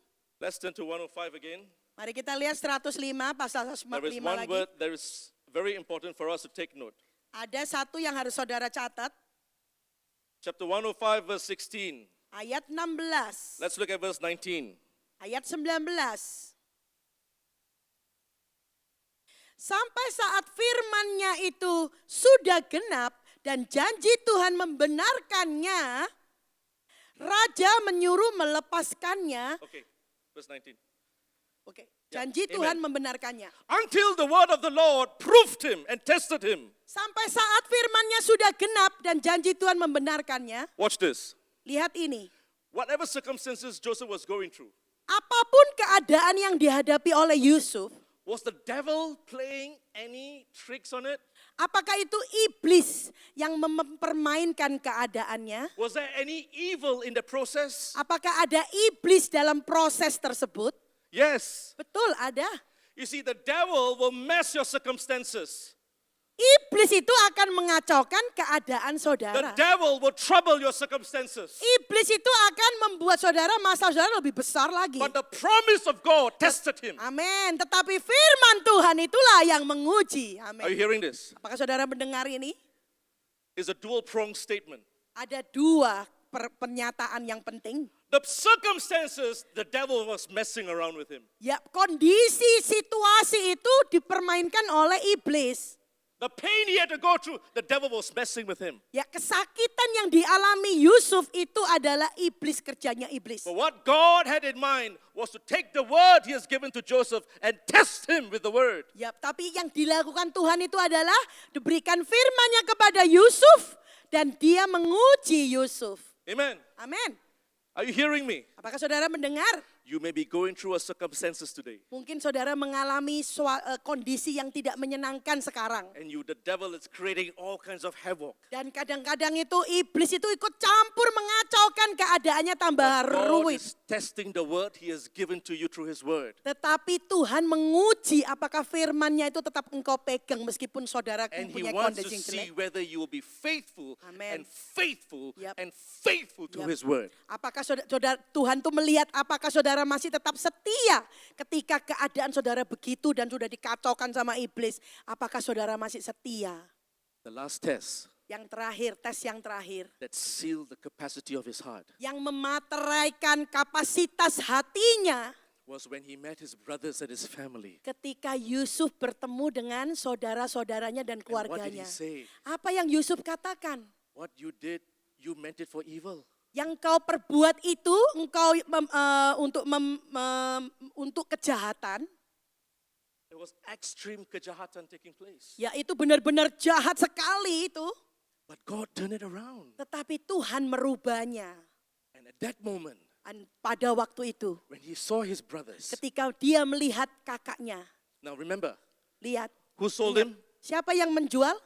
Let's turn to 105 again. Mari kita lihat 105 pasal There is 105 one lagi. word that is very important for us to take note. Ada satu yang harus saudara catat, Chapter 105, verse 16. ayat 16, Let's look at verse 19. ayat 19. Sampai saat firman-Nya itu sudah genap dan janji Tuhan membenarkannya, Raja menyuruh melepaskannya. Okay, verse 19. Oke, janji amen. Tuhan membenarkannya. Until the word of the Lord proved him and tested him. Sampai saat firman-Nya sudah genap dan janji Tuhan membenarkannya. Watch this. Lihat ini. Whatever circumstances Joseph was going through, Apapun keadaan yang dihadapi oleh Yusuf, was the devil playing any tricks on it? apakah itu iblis yang mempermainkan keadaannya? Was there any evil in the process? Apakah ada iblis dalam proses tersebut? Yes. Betul, ada. You see, the devil will mess your circumstances. Iblis itu akan mengacaukan keadaan The saudara. devil will trouble your circumstances. Iblis itu akan membuat saudara, masalah saudara lebih besar lagi. But the promise of God tested him. Amin. Tetapi firman Tuhan itulah yang menguji. Are you Amin. hearing this? Apakah saudara mendengar ini? It's a dual-pronged statement. Ada dua pernyataan yang penting. The circumstances, the devil was messing around with him. Ya, kondisi situasi itu dipermainkan oleh iblis. The pain he had to go through, the devil was messing with him. Ya, kesakitan yang dialami Yusuf itu adalah iblis, kerjanya iblis. But what God had in mind was to take the word he has given to Joseph and test him with the word. Ya, tapi yang dilakukan Tuhan itu adalah diberikan firman-Nya kepada Yusuf dan dia menguji Yusuf. Amen. Amin. Are you hearing me? Apakah saudara mendengar? You may be going through a circumstances today. Mungkin saudara mengalami kondisi yang tidak menyenangkan sekarang. And the devil is creating all kinds of havoc. Dan kadang-kadang itu iblis itu ikut campur mengacaukan keadaannya tambah God ruwet. is testing the word he has given to you through his word. Tetapi Tuhan menguji apakah firman-Nya itu tetap engkau pegang meskipun saudara And he mempunyai wants to kondisi yang see jelek. whether you will be faithful Amen. and faithful Yep. and faithful to Yep. his word. Apakah saudara Tuhan tuh melihat apakah saudara masih tetap setia ketika keadaan saudara begitu dan sudah dikacaukan sama iblis. Apakah saudara masih setia? The last test Yang terakhir, tes yang terakhir. that sealed the capacity of his heart Yang memateraikan kapasitas hatinya was when he met his brothers and his family. ketika Yusuf bertemu dengan saudara-saudaranya dan And what did he keluarganya. say? Apa yang Yusuf katakan? What you did, you meant it for evil. Yang kau perbuat itu engkau untuk kejahatan, There was extreme kejahatan taking place. ya itu benar-benar jahat sekali itu. But God turned it around. Tetapi Tuhan merubahnya. And at that moment, Dan pada waktu itu, when he saw his brothers, ketika dia melihat kakaknya, now remember, lihat. who sold him? Siapa yang menjual?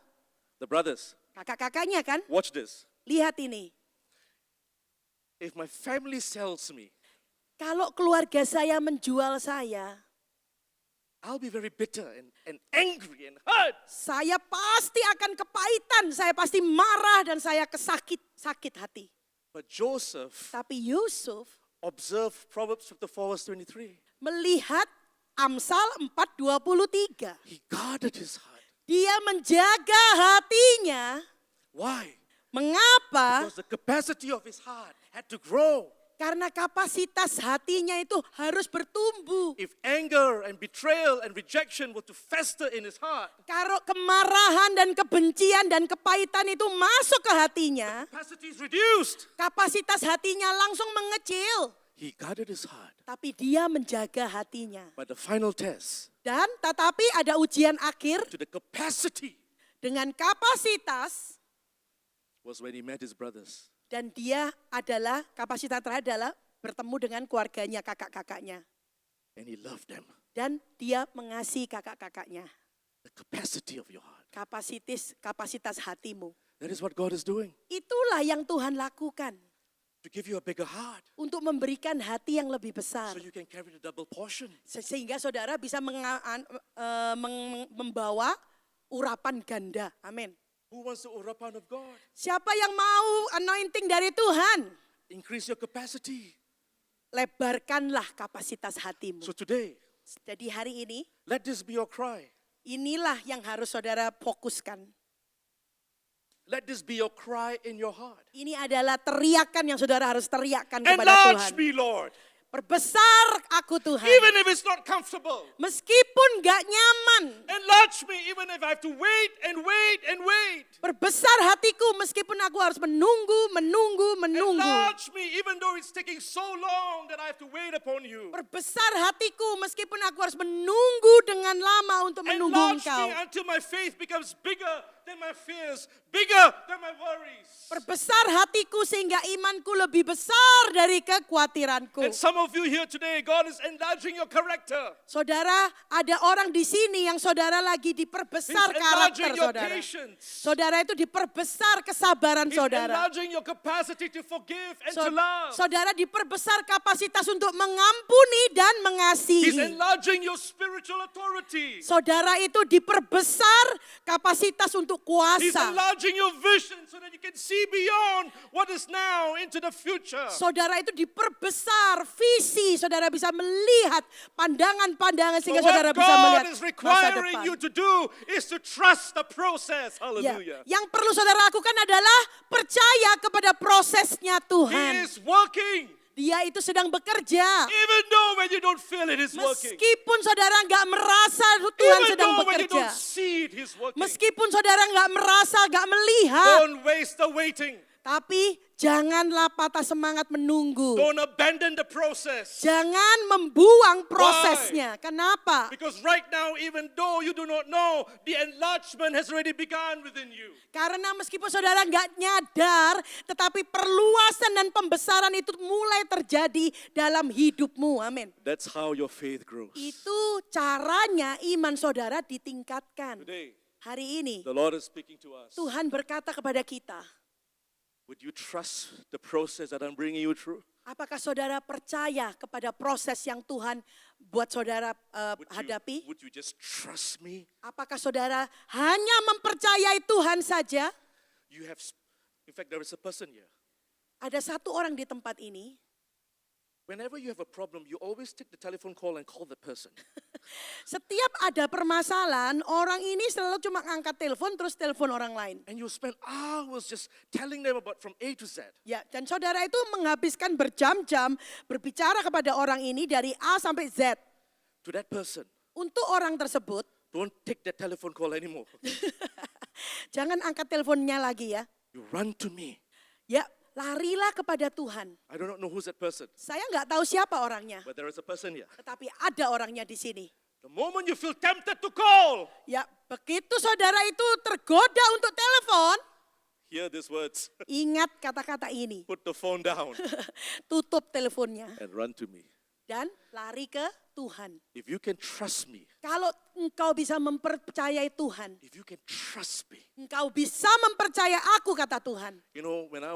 The brothers. Kakak-kakaknya kan? Watch this. Lihat ini. If my family sells me, Kalau keluarga saya menjual saya, I'll be very bitter and angry and hurt. saya pasti akan kepahitan, saya pasti marah dan saya sakit hati. But Joseph Tapi Yusuf observed Proverbs chapter 4 verse 23. melihat Amsal 4:23. He guarded his heart. Dia menjaga hatinya. Why? Mengapa? Because the capacity of his heart had to grow. Karena kapasitas hatinya itu harus bertumbuh. If anger and betrayal and rejection were to fester in his heart, Kalau kemarahan dan kebencian dan kepahitan itu masuk ke hatinya, capacity is reduced. kapasitas hatinya langsung mengecil. He guarded his heart. Tapi dia menjaga hatinya. But the final test Dan tetapi ada ujian akhir to the capacity dengan kapasitas, was when he met his brothers. dan dia adalah, kapasitas terakhir adalah bertemu dengan keluarganya, kakak-kakaknya. And he loved them. Dan dia mengasihi kakak-kakaknya. The capacity of your heart. Kapasitas hatimu. That is what God is doing. Itulah yang Tuhan lakukan. To give you a bigger heart. Untuk memberikan hati yang lebih besar. So you can carry the double portion. Sehingga saudara bisa membawa urapan ganda. Amin. Who wants the urapan of God? Siapa yang mau anointing dari Tuhan? Increase your capacity. Lebarkanlah kapasitas hatimu. So today, Jadi hari ini, let this be your cry. inilah yang harus saudara fokuskan. Let this be your cry in your heart. Ini adalah teriakan yang saudara harus teriakkan kepada Enlarge Tuhan. me, Lord. Perbesar aku Tuhan. Even if it's not comfortable. Meskipun gak nyaman. Enlarge me even if I have to wait and wait and wait. Perbesar hatiku meskipun aku harus menunggu. Enlarge me even though it's taking so long that I have to wait upon you. Perbesar hatiku meskipun aku harus menunggu dengan lama untuk menunggu Enlarge Engkau. me until my faith becomes bigger than my fears, bigger than my worries. Perbesar hatiku sehingga imanku lebih besar dari kekhawatiranku. And some of you here today, God is enlarging your character. Saudara, ada orang di sini yang saudara lagi He's diperbesar karakter enlarging your saudara. patience. Saudara itu diperbesar kesabaran He's saudara. enlarging your capacity to forgive and to love. Saudara diperbesar kapasitas untuk mengampuni dan He's mengasihi. enlarging your spiritual authority. Saudara itu diperbesar kapasitas untuk He's kuasa. enlarging your vision so that you can see beyond what is now into the future. Saudara itu diperbesar visi, saudara bisa melihat pandangan-pandangan So sehingga what saudara bisa melihat God is masa requiring depan. you to do is to trust the process. Ya, Hallelujah. yang perlu saudara lakukan adalah percaya kepada prosesnya He Tuhan. is working. Dia itu sedang bekerja. Even though when you don't feel it, He's working. Meskipun saudara nggak merasa Tuhan Even sedang though when you bekerja. don't see it, He's working. Meskipun saudara nggak merasa, nggak melihat. Don't waste the waiting. Tapi janganlah patah semangat menunggu. Don't abandon the process. Jangan membuang prosesnya. Kenapa? Because right now, even though you do not know, the enlargement has already begun within you. Karena meskipun saudara nggak nyadar, tetapi perluasan dan pembesaran itu mulai terjadi dalam hidupmu. Amin. That's how your faith grows. Itu caranya iman saudara ditingkatkan. Today, Hari ini the Lord is speaking to us. Tuhan berkata kepada kita, Would you trust the process that I'm bringing you through? apakah saudara percaya kepada proses yang Tuhan buat saudara hadapi? Would you just trust me? Apakah saudara hanya mempercayai Tuhan saja? You have, in fact, there is a person here. Ada satu orang di tempat ini, Whenever you have a problem, you always take the telephone call and call the person. setiap ada permasalahan, orang ini selalu cuma angkat telepon terus telepon orang lain. And you spend hours just telling them about from A to Z. Ya, dan saudara itu menghabiskan berjam-jam berbicara kepada orang ini dari A sampai Z. To that person, Untuk orang tersebut, don't take that telephone call anymore. jangan angkat teleponnya lagi ya. You run to me. Ya, larilah kepada Tuhan. I do not know who's that person, Saya nggak tahu siapa orangnya, but there is a person here. tetapi ada orangnya di sini. The moment you feel tempted to call, Ya, begitu saudara itu tergoda untuk telepon, Hear these words. Ingat kata-kata ini. Put the phone down Tutup teleponnya and run to me. dan lari ke Tuhan. If you can trust me, Kalau engkau bisa mempercayai Tuhan, if you can trust me. engkau bisa mempercaya aku, kata Tuhan. You know, when I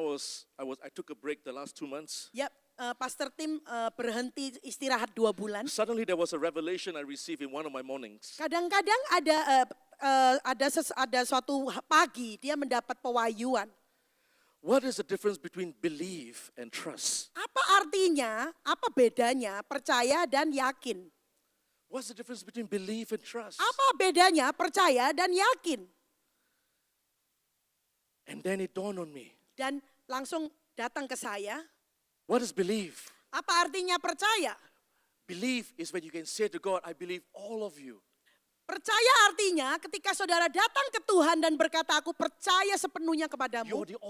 took a break the last 2 months. Ya, Pastor Tim berhenti istirahat 2 bulan. Suddenly there was a revelation I received in one of my mornings. Kadang-kadang ada suatu pagi dia mendapat pewahyuan. What is the difference between belief and trust? Apa artinya, apa bedanya percaya dan yakin? What's the difference between belief and trust? Apa bedanya percaya dan yakin? And then it dawned on me. Dan langsung datang ke saya, What is belief? apa artinya percaya? Belief is when you can say to God, I believe all of you. Percaya artinya ketika saudara datang ke Tuhan dan berkata, aku percaya sepenuhnya kepadamu. You're the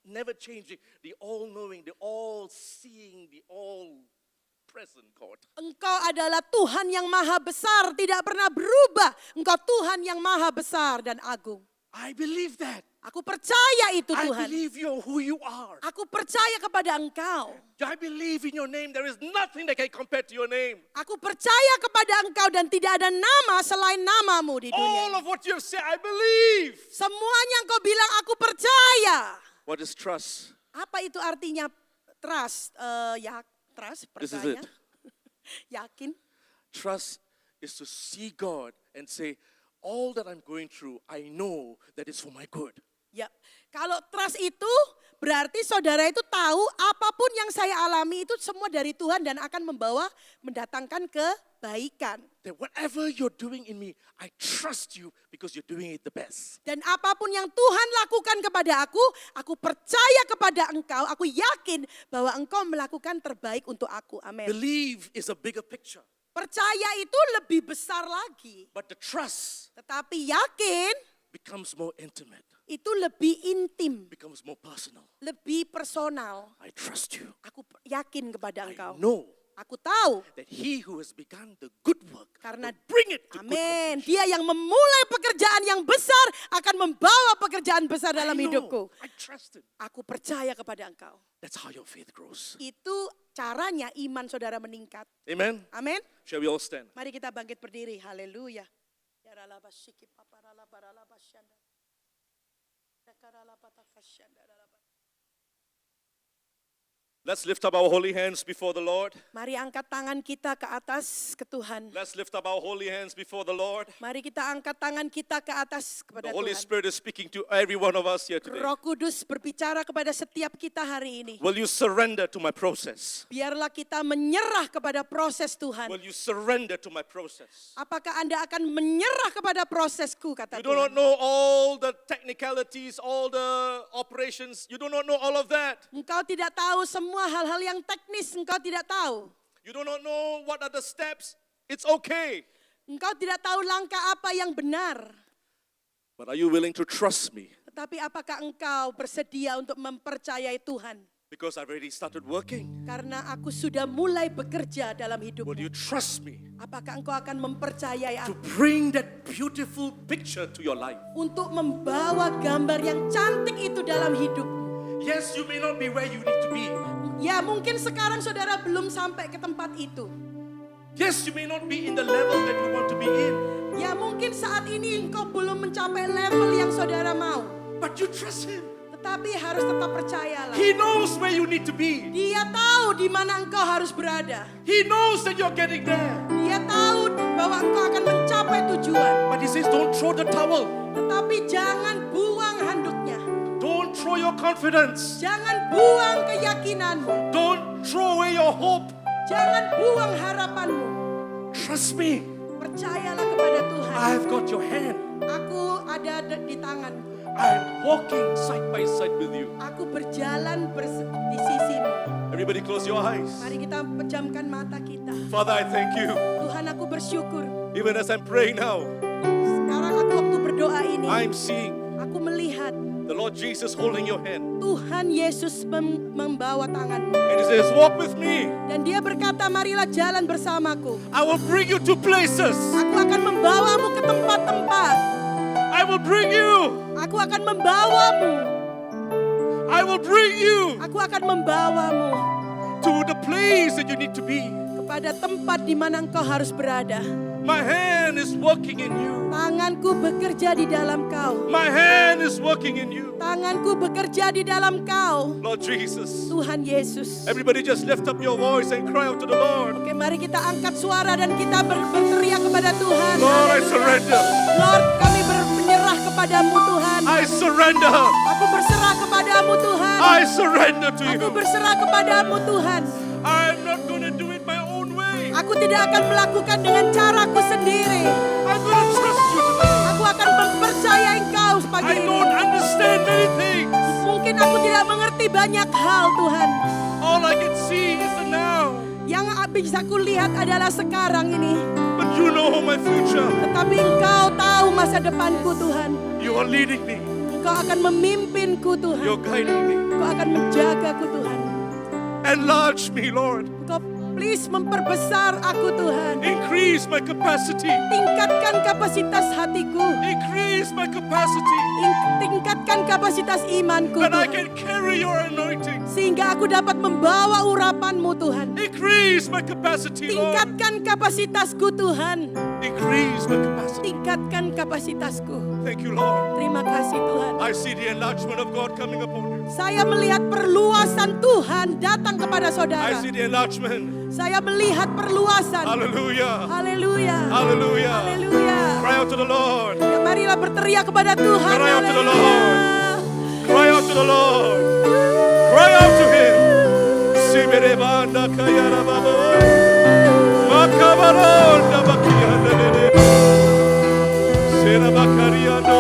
never changing, the all-knowing, the all-seeing, the all-present God. Engkau adalah Tuhan yang maha besar, tidak pernah berubah. Engkau Tuhan yang maha besar dan agung. I believe that. Aku percaya itu I Tuhan. believe you're who you are. Aku percaya kepada Engkau. I believe in your name. There is nothing that can compare to your name. Aku percaya kepada Engkau dan tidak ada nama selain namamu di All dunia. of what you have said, I believe. Semuanya Engkau bilang aku percaya. What is trust? Apa itu artinya trust? Trust, This is percaya. it. Yakin. Trust is to see God and say, all that I'm going through, I know that it's for my good. Ya, kalau trust itu berarti saudara itu tahu apapun yang saya alami itu semua dari Tuhan dan akan mendatangkan kebaikan. That whatever you're doing in me, I trust you because you're doing it the best. Dan apapun yang Tuhan lakukan kepada aku percaya kepada Engkau, aku yakin bahwa Engkau melakukan terbaik untuk aku. Amin. Believe is a bigger picture. Percaya itu lebih besar lagi. But the trust Tetapi yakin becomes more intimate, itu lebih intim, becomes more personal. lebih personal. I trust you. Aku yakin kepada I Engkau. know Aku tahu. that he who has begun the good work Karena will bring it to good amin. completion. Dia yang memulai pekerjaan yang besar akan membawa pekerjaan besar I dalam know. hidupku. I trust him. Aku percaya kepada Engkau. That's how your faith grows. Itu caranya iman saudara meningkat. Amen. Amin. Shall we all stand? Mari kita bangkit berdiri. Haleluya. Let's lift up our holy hands before the Lord. Mari angkat tangan kita ke atas ke Tuhan. Let's lift up our holy hands before the Lord. Mari kita angkat tangan kita ke atas kepada The Holy Tuhan. Spirit is speaking to every one of us here today. Roh Kudus berbicara kepada setiap kita hari ini. Will you surrender to my process? Biarlah kita menyerah kepada proses Tuhan. Will you surrender to my process? Apakah Anda akan menyerah kepada prosesku, kata You do not Tuhan. know all the technicalities, all the operations. You do not know all of that. Engkau tidak tahu semua hal-hal yang teknis, engkau tidak tahu. You do not know what are the steps. It's okay. Engkau tidak tahu langkah apa yang benar. But are you willing to trust me? Tetapi apakah engkau bersedia untuk mempercayai Tuhan? Because I've already started working. Karena aku sudah mulai bekerja dalam Will hidupmu. you trust me Apakah engkau akan mempercayai to aku bring that beautiful picture to your life? untuk membawa gambar yang cantik itu dalam hidupmu? Yes, you may not be where you need to be. Ya, mungkin sekarang saudara belum sampai ke tempat itu. Yes, you may not be in the level that you want to be in. Ya, mungkin saat ini engkau belum mencapai level yang saudara mau. But you trust him. Tetapi harus tetap percayalah. He knows where you need to be. Dia tahu di mana engkau harus berada. He knows that you're getting there. Dia tahu bahwa engkau akan mencapai tujuan. But he says, don't throw the towel. Tetapi jangan buang handuknya. Don't throw your confidence. Jangan buang keyakinanmu. Don't throw away your hope. Jangan buang harapanmu. Trust me. Percayalah kepada Tuhan. I've got your hand. Aku ada di tanganmu. I'm walking side by side with you. Aku berjalan di sisimu. Everybody close your eyes. Mari kita pejamkan mata kita. Father, I thank you. Tuhan, aku bersyukur. Even as I'm praying now, Sekarang aku waktu berdoa ini, I'm seeing aku melihat the Lord Jesus holding your hand. Tuhan Yesus membawa tanganmu. And he says, walk with me. Dan dia berkata, marilah jalan bersamaku. I will bring you to places. Aku akan membawamu ke tempat-tempat. I will bring you. Aku akan membawamu. I will bring you Aku akan membawamu to the place that you need to be. kepada tempat di mana engkau harus berada. My hand is working in you. Tanganku bekerja di dalam kau. My hand is working in you. Tanganku bekerja di dalam kau. Lord Jesus. Tuhan Yesus. Everybody just lift up your voice and cry out to the Lord. Oke, mari kita angkat suara dan kita berteriak kepada Tuhan. Lord, I Haleluya. surrender. Lord, kami menyerah kepadamu Tuhan. I surrender. Aku berserah kepadamu Tuhan. I surrender to Aku you. berserah kepadamu Tuhan. I'm not going to do it my own way. Aku tidak akan melakukan dengan caraku sendiri. I'm going to trust you today. Aku akan mempercayai Engkau pagi I ini. don't understand many things. Mungkin aku tidak mengerti banyak hal Tuhan. All I can see is the now. Yang bisa ku lihat adalah sekarang ini. But you know my future. Tetapi Engkau tahu masa depanku Tuhan. You are leading me. Engkau akan memimpinku Tuhan. You're guiding me. Engkau akan menjagaku Tuhan. Enlarge me, Lord. Engkau please memperbesar aku Tuhan. Increase my capacity. Tingkatkan kapasitas hatiku. Increase my capacity. Tingkatkan kapasitas imanku That I Tuhan. can carry your anointing. Sehingga aku dapat membawa urapan-Mu Tuhan. Increase my capacity, Lord. Tingkatkan kapasitasku Tuhan. Increase my capacity. Tingkatkan kapasitasku. Thank you, Lord. Terima kasih Tuhan. I see the enlargement of God coming upon you. Saya melihat perluasan Tuhan datang kepada I saudara. see the enlargement. Saya melihat perluasan. Hallelujah. Haleluya. Hallelujah. Haleluya. Cry out to the Lord. Ya, marilah berteriak kepada Tuhan. Cry out to the Haleluya. Lord. Cry out to the Lord. Cry out to Him. Siberebanda kayara babo. Makabaronda bakiyanda dede. Serabakariando.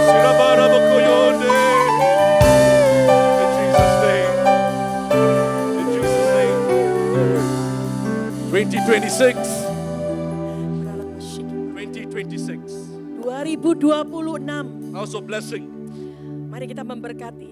Sirabara bakoyonde. In Jesus' name. In Jesus' name. 2026. 2026. 2026. House of blessing. Mari kita memberkati.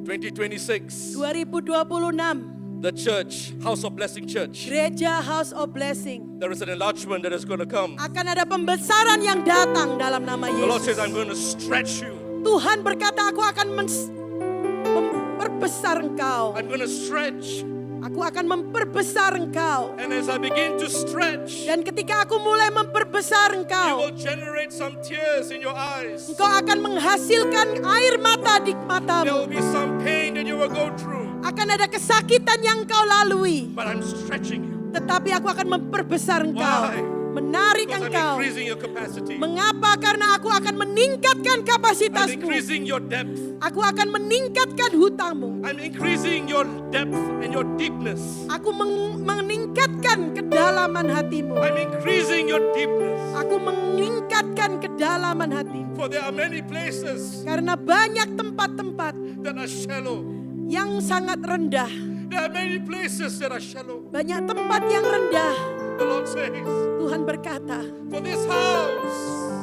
2026. 2026. The church, House of Blessing Church. Gereja House of Blessing. There is an enlargement that is going to come. Akan ada pembesaran yang datang dalam nama The Lord Yesus. says, I'm going to stretch you. Tuhan berkata, aku akan memperbesar engkau. I'm going to stretch. Aku akan memperbesar engkau. And as I begin to stretch, Dan ketika aku mulai memperbesar you engkau, will generate some tears in your eyes. engkau akan menghasilkan air mata di There matamu. will be some pain that you will go through. Akan ada kesakitan yang engkau lalui. But I'm stretching you. Tetapi aku akan memperbesar engkau. Why? Menarik Because I'm engkau. increasing your capacity. Mengapa? Karena aku akan meningkatkan I'm kapasitasmu. increasing your depth. Aku akan meningkatkan hutangmu. I'm increasing your depth and your deepness. Aku meningkatkan kedalaman hatimu. I'm increasing your deepness. Aku meningkatkan kedalaman hatimu. For there are many places Karena banyak tempat-tempat that are shallow. yang sangat rendah. There are many places that are shallow. Banyak tempat yang rendah. The Lord says, Tuhan berkata, for this house,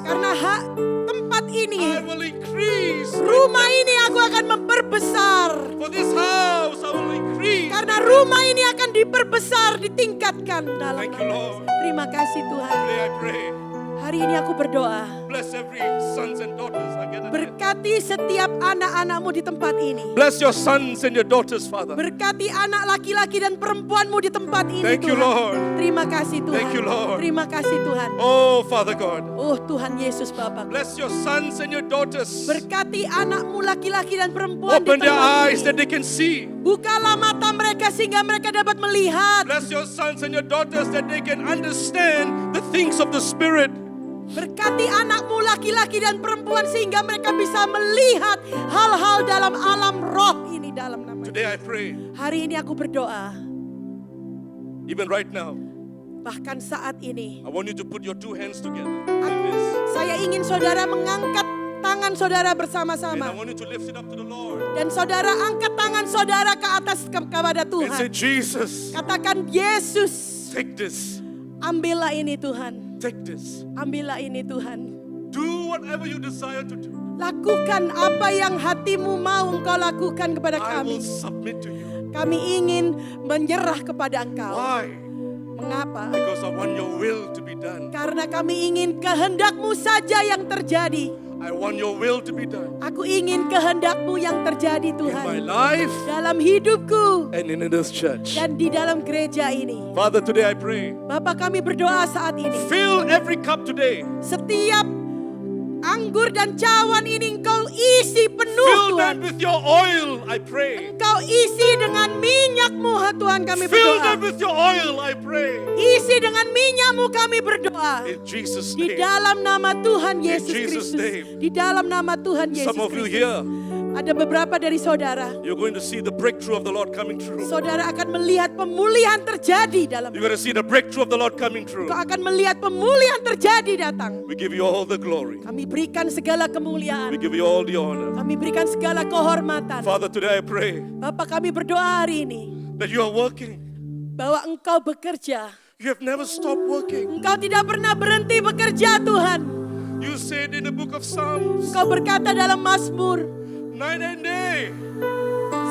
karena tempat I ini, will increase. rumah ini aku akan memperbesar. For this house, I will increase. Karena rumah ini akan diperbesar, ditingkatkan dalam Thank you, nama Lord. Yesus. Terima kasih Tuhan. Today I pray. Hari ini aku berdoa. Bless every sons and daughters. I get it. Berkati setiap anak-anakmu di tempat ini. Bless your sons and your daughters, Father. Berkati anak laki-laki dan perempuanmu di tempat ini, Thank you, Tuhan. Lord. Terima kasih Tuhan. Thank you, Lord. Terima kasih Tuhan. Oh, Father God. Oh Tuhan Yesus Bapa. Bless your sons and your daughters. Berkati anakmu laki-laki dan perempuan Open di their tempat eyes that ini. they can see. Bukalah mata mereka sehingga mereka dapat melihat. Bless your sons and your daughters that they can understand the things of the Spirit. Berkati anakmu laki-laki dan perempuan sehingga mereka bisa melihat hal-hal dalam alam roh ini dalam nama. Today I pray, Hari ini aku berdoa. even right now, Bahkan saat ini. I want you to put your two hands together like this. Saya ingin saudara mengangkat tangan saudara And I bersama-sama. want you to lift it up to the Lord. Dan saudara angkat tangan saudara ke atas kepada And say, Tuhan. Jesus, Katakan, Yesus, take this. ambillah ini Tuhan. Take this. Ambillah ini Tuhan. Do whatever you desire to do. Lakukan apa yang hatimu mau engkau lakukan kepada I will kami. submit to you. Kami ingin menyerah kepada engkau. Why? Mengapa? Because I want your will to be done. Karena kami ingin kehendak-Mu saja yang terjadi. I want your will to be done Aku ingin kehendak-Mu yang terjadi in my Tuhan. life Dalam hidupku and in this church. dan di dalam gereja ini. Father, today I pray, Bapa, kami berdoa saat ini. fill every cup today. Setiap anggur dan cawan ini Engkau isi penuh Fill Tuhan. them with your oil, I pray. Engkau isi dengan minyak-Mu Tuhan, kami Fill berdoa. them with your oil, I pray. Isi dengan minyak-Mu kami berdoa. In Jesus' Di name. dalam nama Tuhan Yesus Jesus' Kristus. name. Di dalam nama Tuhan Yesus Some of you Kristus. here, Ada beberapa dari saudara. you're going to see the breakthrough of the Lord coming through. Saudara akan melihat pemulihan terjadi dalam. You're going to see the breakthrough of the Lord coming through. Kau akan melihat pemulihan terjadi datang. We give you all the glory. Kami berikan segala We kemuliaan. give you all the honor. Kami berikan segala kehormatan. Father, today I pray Bapa, kami berdoa hari ini that you are working. bahwa Engkau bekerja. You have never stopped working. Engkau tidak pernah berhenti bekerja Tuhan. You said in the book of Psalms, Engkau berkata dalam Mazmur, night and day,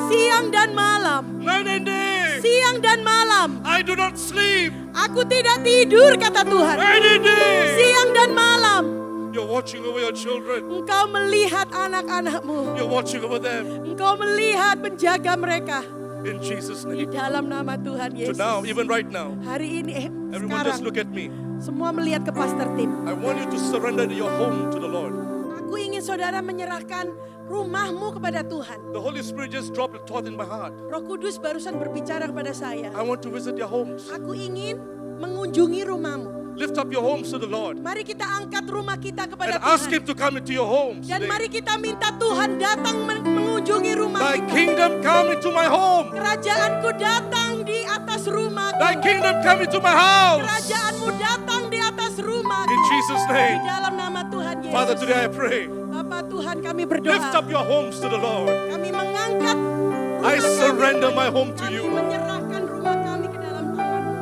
siang dan malam, night and day, siang dan malam, I do not sleep. aku tidak tidur kata Tuhan. Night and day, Siang dan malam, you're watching over your children. Engkau melihat anak-anak-Mu. You're watching over them. Engkau melihat penjaga mereka. In Jesus' Di name. dalam nama Tuhan So Yesus. now, even right now, Hari ini, everyone just sekarang, look at me. semua melihat ke Pastor Tim. I want you to surrender your home to the Lord. Aku ingin saudara menyerahkan rumahmu kepada Tuhan. The Holy Spirit just dropped a thought in my heart. Roh Kudus barusan berbicara kepada saya. I want to visit your homes. Aku ingin mengunjungi rumahmu. Lift up your homes to the Lord Mari kita angkat rumah kita and kepada ask Him Tuhan. to come into your homes Dan today. mari kita minta Tuhan datang mengunjungi rumah Thy kita. kingdom come into my home. Kerajaanku datang di atas rumahku. Thy kingdom come into my house. Kerajaanmu datang di atas rumahku. In Jesus' Di name. dalam nama Tuhan Yesus. Father, today I pray. Bapak Tuhan, kami Lift berdoa. up your homes to the Lord. Kami mengangkat rumah I kami. surrender my home to Kami you, Lord. menyerahkan rumah kami ke dalam tangan-Mu.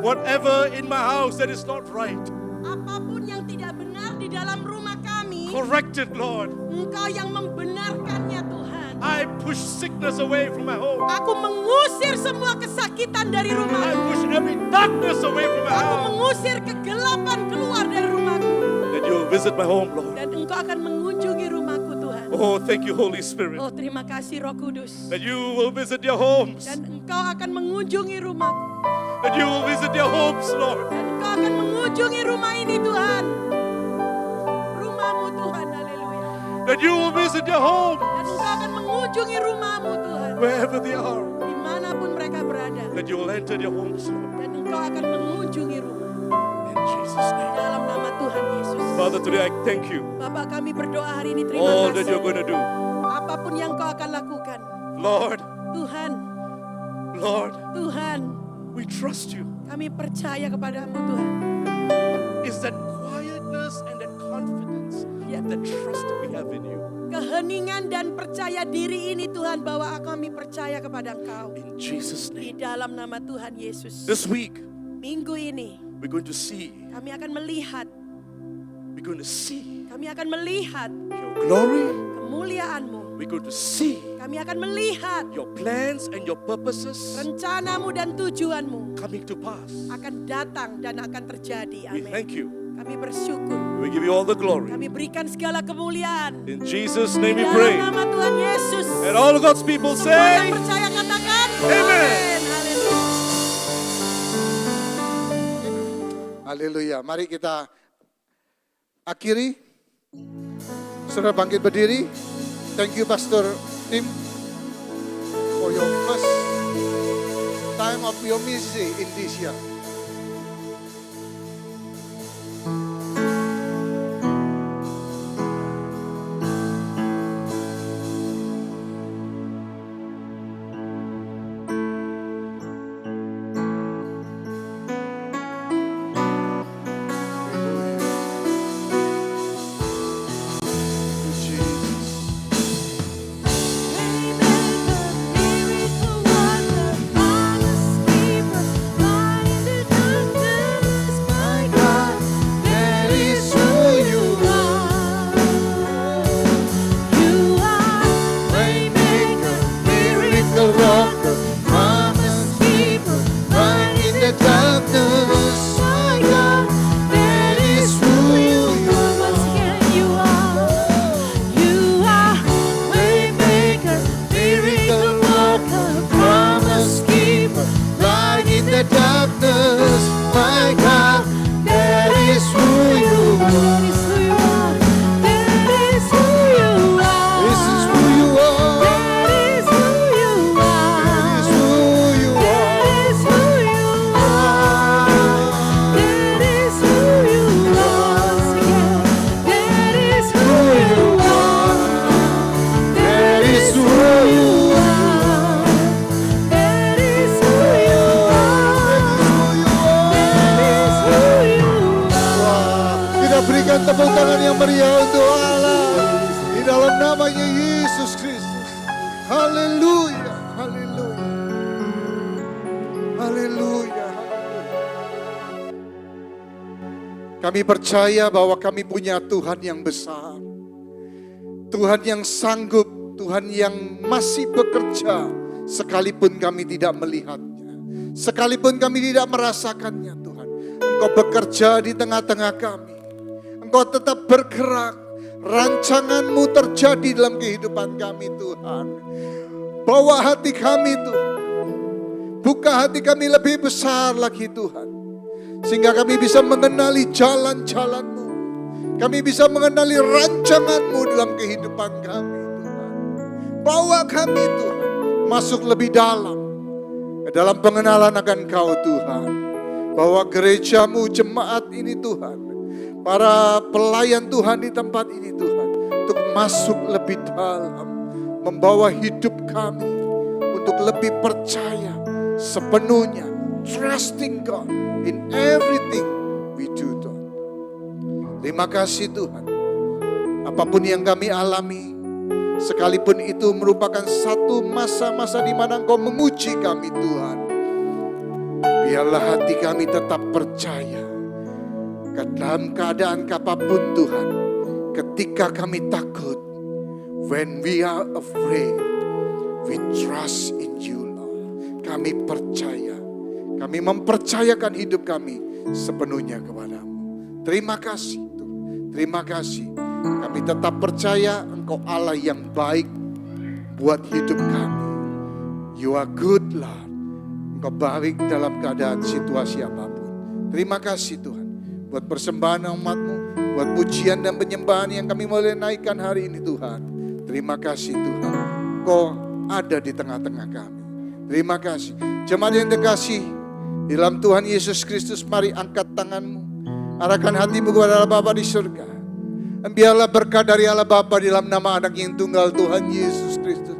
Whatever in my house that is not right, Apapun yang tidak benar di dalam rumah kami, correct it, Lord. Engkau yang membenarkannya Tuhan. I push sickness away from my home. Aku mengusir semua kesakitan dari I rumahku. push every darkness away from my Aku house. mengusir kegelapan keluar dari rumahku. That you will visit my home, Lord. Dan Engkau akan mengunjungi rumahku Tuhan. Oh, thank you, Holy Spirit. Oh, terima kasih Roh Kudus. That you will visit your homes. Dan Engkau akan mengunjungi rumahku. That you will visit your homes, Lord. Dan Engkau akan mengunjungi rumah ini Tuhan. Rumahmu Tuhan, haleluya. That you will visit your homes Dan Engkau akan mengunjungi rumahmu Tuhan. wherever they are. Dimanapun mereka berada. That you will enter their homes, Lord. Dan Engkau akan mengunjungi rumah. In Jesus' name. Dalam nama Tuhan Yesus. Father, today I thank you. Bapak, kami berdoa hari ini, terima All that kasih. you're going to do. Apapun yang Kau akan lakukan. Lord, Tuhan, Lord, Tuhan, we trust you. kami percaya kepadamu Tuhan. Is that quietness and that confidence, Ya. that trust that we have in you. Keheningan dan percaya diri ini Tuhan, bahwa kami percaya kepada Engkau. In Jesus' Di name. dalam nama Tuhan Yesus. This week, Minggu ini we're going to see, kami akan melihat, we're going to see kami akan melihat your glory. kemuliaan-Mu. We're going to see Kami akan melihat your plans and your purposes rencana-Mu dan tujuan-Mu coming to pass. akan datang dan akan terjadi. We Amin. thank you. Kami bersyukur. We give you all the glory. Kami berikan segala kemuliaan. In Jesus' name we Dalam pray. nama Tuhan Yesus. And all of God's people Semua say, yang percaya katakan. Amen. Haleluya. Haleluya. Mari kita akhiri. Saudara bangkit berdiri. Thank you Pastor Tim for your first time of your ministry in this year. Waymaker, miracle worker, promise keeper, light in the namanya Yesus Kristus. Haleluya, haleluya. Haleluya. Kami percaya bahwa kami punya Tuhan yang besar. Tuhan yang sanggup, Tuhan yang masih bekerja sekalipun kami tidak melihatnya. Sekalipun kami tidak merasakannya Tuhan. Engkau bekerja di tengah-tengah kami. Engkau tetap bergerak. Rancangan-Mu terjadi dalam kehidupan kami Tuhan. Bawa hati kami Tuhan. Buka hati kami lebih besar lagi Tuhan. Sehingga kami bisa mengenali jalan-jalan-Mu. Kami bisa mengenali rancangan-Mu dalam kehidupan kami Tuhan. Bawa kami Tuhan masuk lebih dalam ke dalam pengenalan akan Kau Tuhan. Bawa gereja-Mu, jemaat ini Tuhan. Para pelayan Tuhan di tempat ini Tuhan. Untuk masuk lebih dalam. Membawa hidup kami untuk lebih percaya sepenuhnya. Trusting God in everything we do, Tuhan. Terima kasih Tuhan. Apapun yang kami alami, sekalipun itu merupakan satu masa-masa di mana Engkau menguji kami Tuhan. Biarlah hati kami tetap percaya. Dalam keadaan apapun Tuhan, ketika kami takut, when we are afraid, we trust in you, Lord. Kami percaya. Kami mempercayakan hidup kami sepenuhnya kepadamu. Terima kasih Tuhan. Terima kasih. Kami tetap percaya Engkau Allah yang baik buat hidup kami. You are good Lord. Engkau baik dalam keadaan situasi apapun. Terima kasih Tuhan. Buat persembahan umat-Mu. Buat pujian dan penyembahan yang kami mulai naikkan hari ini Tuhan. Terima kasih Tuhan. Engkau ada di tengah-tengah kami. Terima kasih. Jemaat yang terkasih di dalam Tuhan Yesus Kristus, mari angkat tanganmu. Arahkan hatimu kepada Allah Bapa di surga. Dan biarlah berkat dari Allah Bapa di dalam nama anak yang tunggal Tuhan Yesus Kristus.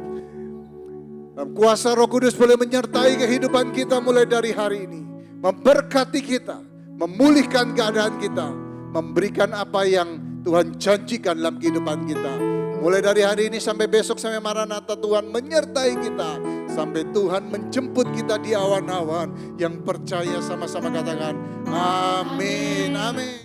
Dalam kuasa Roh Kudus boleh menyertai kehidupan kita mulai dari hari ini. Memberkati kita, memulihkan keadaan kita. Memberikan apa yang Tuhan janjikan dalam kehidupan kita. Mulai dari hari ini sampai besok sampai Maranatha Tuhan menyertai kita. Sampai Tuhan menjemput kita di awan-awan. Yang percaya sama-sama katakan amin, amin.